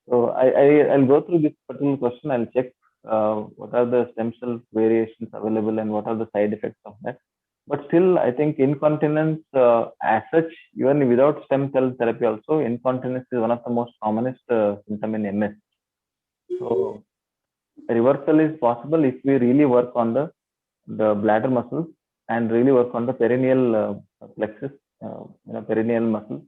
so I'll go through this particular question. I'll check what are the stem cell variations available and what are the side effects of that. But still, I think incontinence as such, even without stem cell therapy also, incontinence is one of the most commonest symptom in MS. So reversal is possible if we really work on the bladder muscles and really work on the perineal plexus, perineal muscles.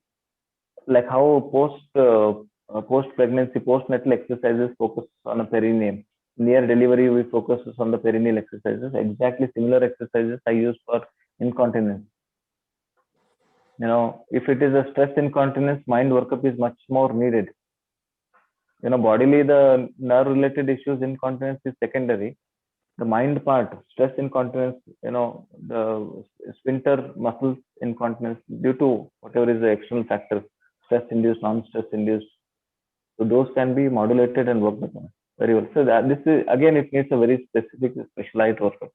Like how post-pregnancy, postnatal exercises focus on a perineum. Near delivery, we focus on the perineal exercises. Exactly similar exercises I use for incontinence. If it is a stress incontinence, mind workup is much more needed. Bodily, the nerve-related issues, incontinence is secondary. The mind part, stress incontinence, the sphincter muscles incontinence due to whatever is the external factor, stress-induced, non-stress induced. So those can be modulated and worked upon very well. So this is, again, it needs a very specific, specialized workup.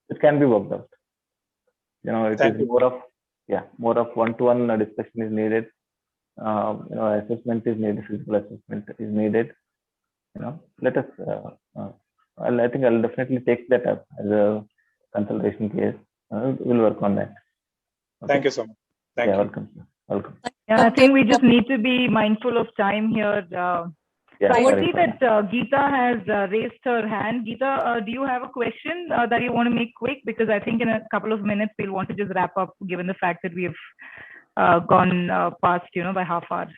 It can be worked out. It is more of more of one-to-one discussion is needed. Assessment is needed, physical assessment is needed. Let us. I think I'll definitely take that up as a consultation case. We'll work on that. Okay? Thank you so much. Thank you. Welcome. Welcome. Yeah, I think we just need to be mindful of time here. I see that Geeta has raised her hand. Geeta, do you have a question that you want to make quick? Because I think in a couple of minutes we'll want to just wrap up, given the fact that we have gone past, by half hour.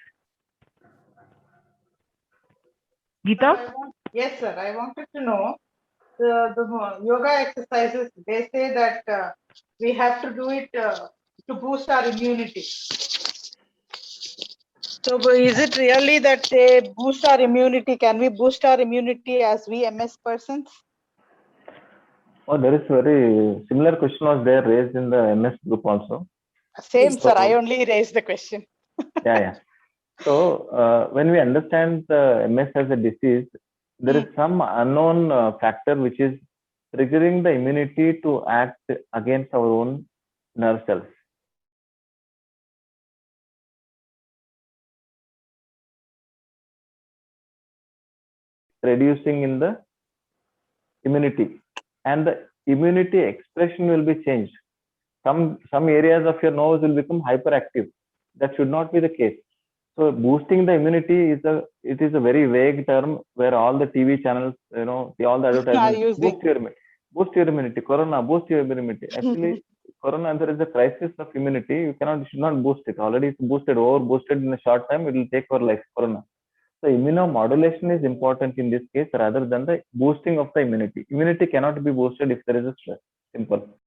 Geeta? Yes, sir. I wanted to know the yoga exercises. They say that we have to do it to boost our immunity. So is it really that they boost our immunity? Can we boost our immunity as we MS persons? Oh, there is very similar question was there raised in the MS group also. Same, sir. I only raised the question. Yeah. So when we understand the MS as a disease, there is some unknown factor which is triggering the immunity to act against our own nerve cells. Reducing in the immunity, and the immunity expression will be changed. Some areas of your nose will become hyperactive. That should not be the case. So boosting the immunity is a very vague term where all the TV channels, all the advertisements boost your immunity. Corona, boost your immunity. Actually, Corona, there is a crisis of immunity. You should not boost it. Already it's boosted, over boosted in a short time. It will take our life. Corona. So immunomodulation is important in this case rather than the boosting of the immunity. Immunity cannot be boosted if there is a stress. Simple.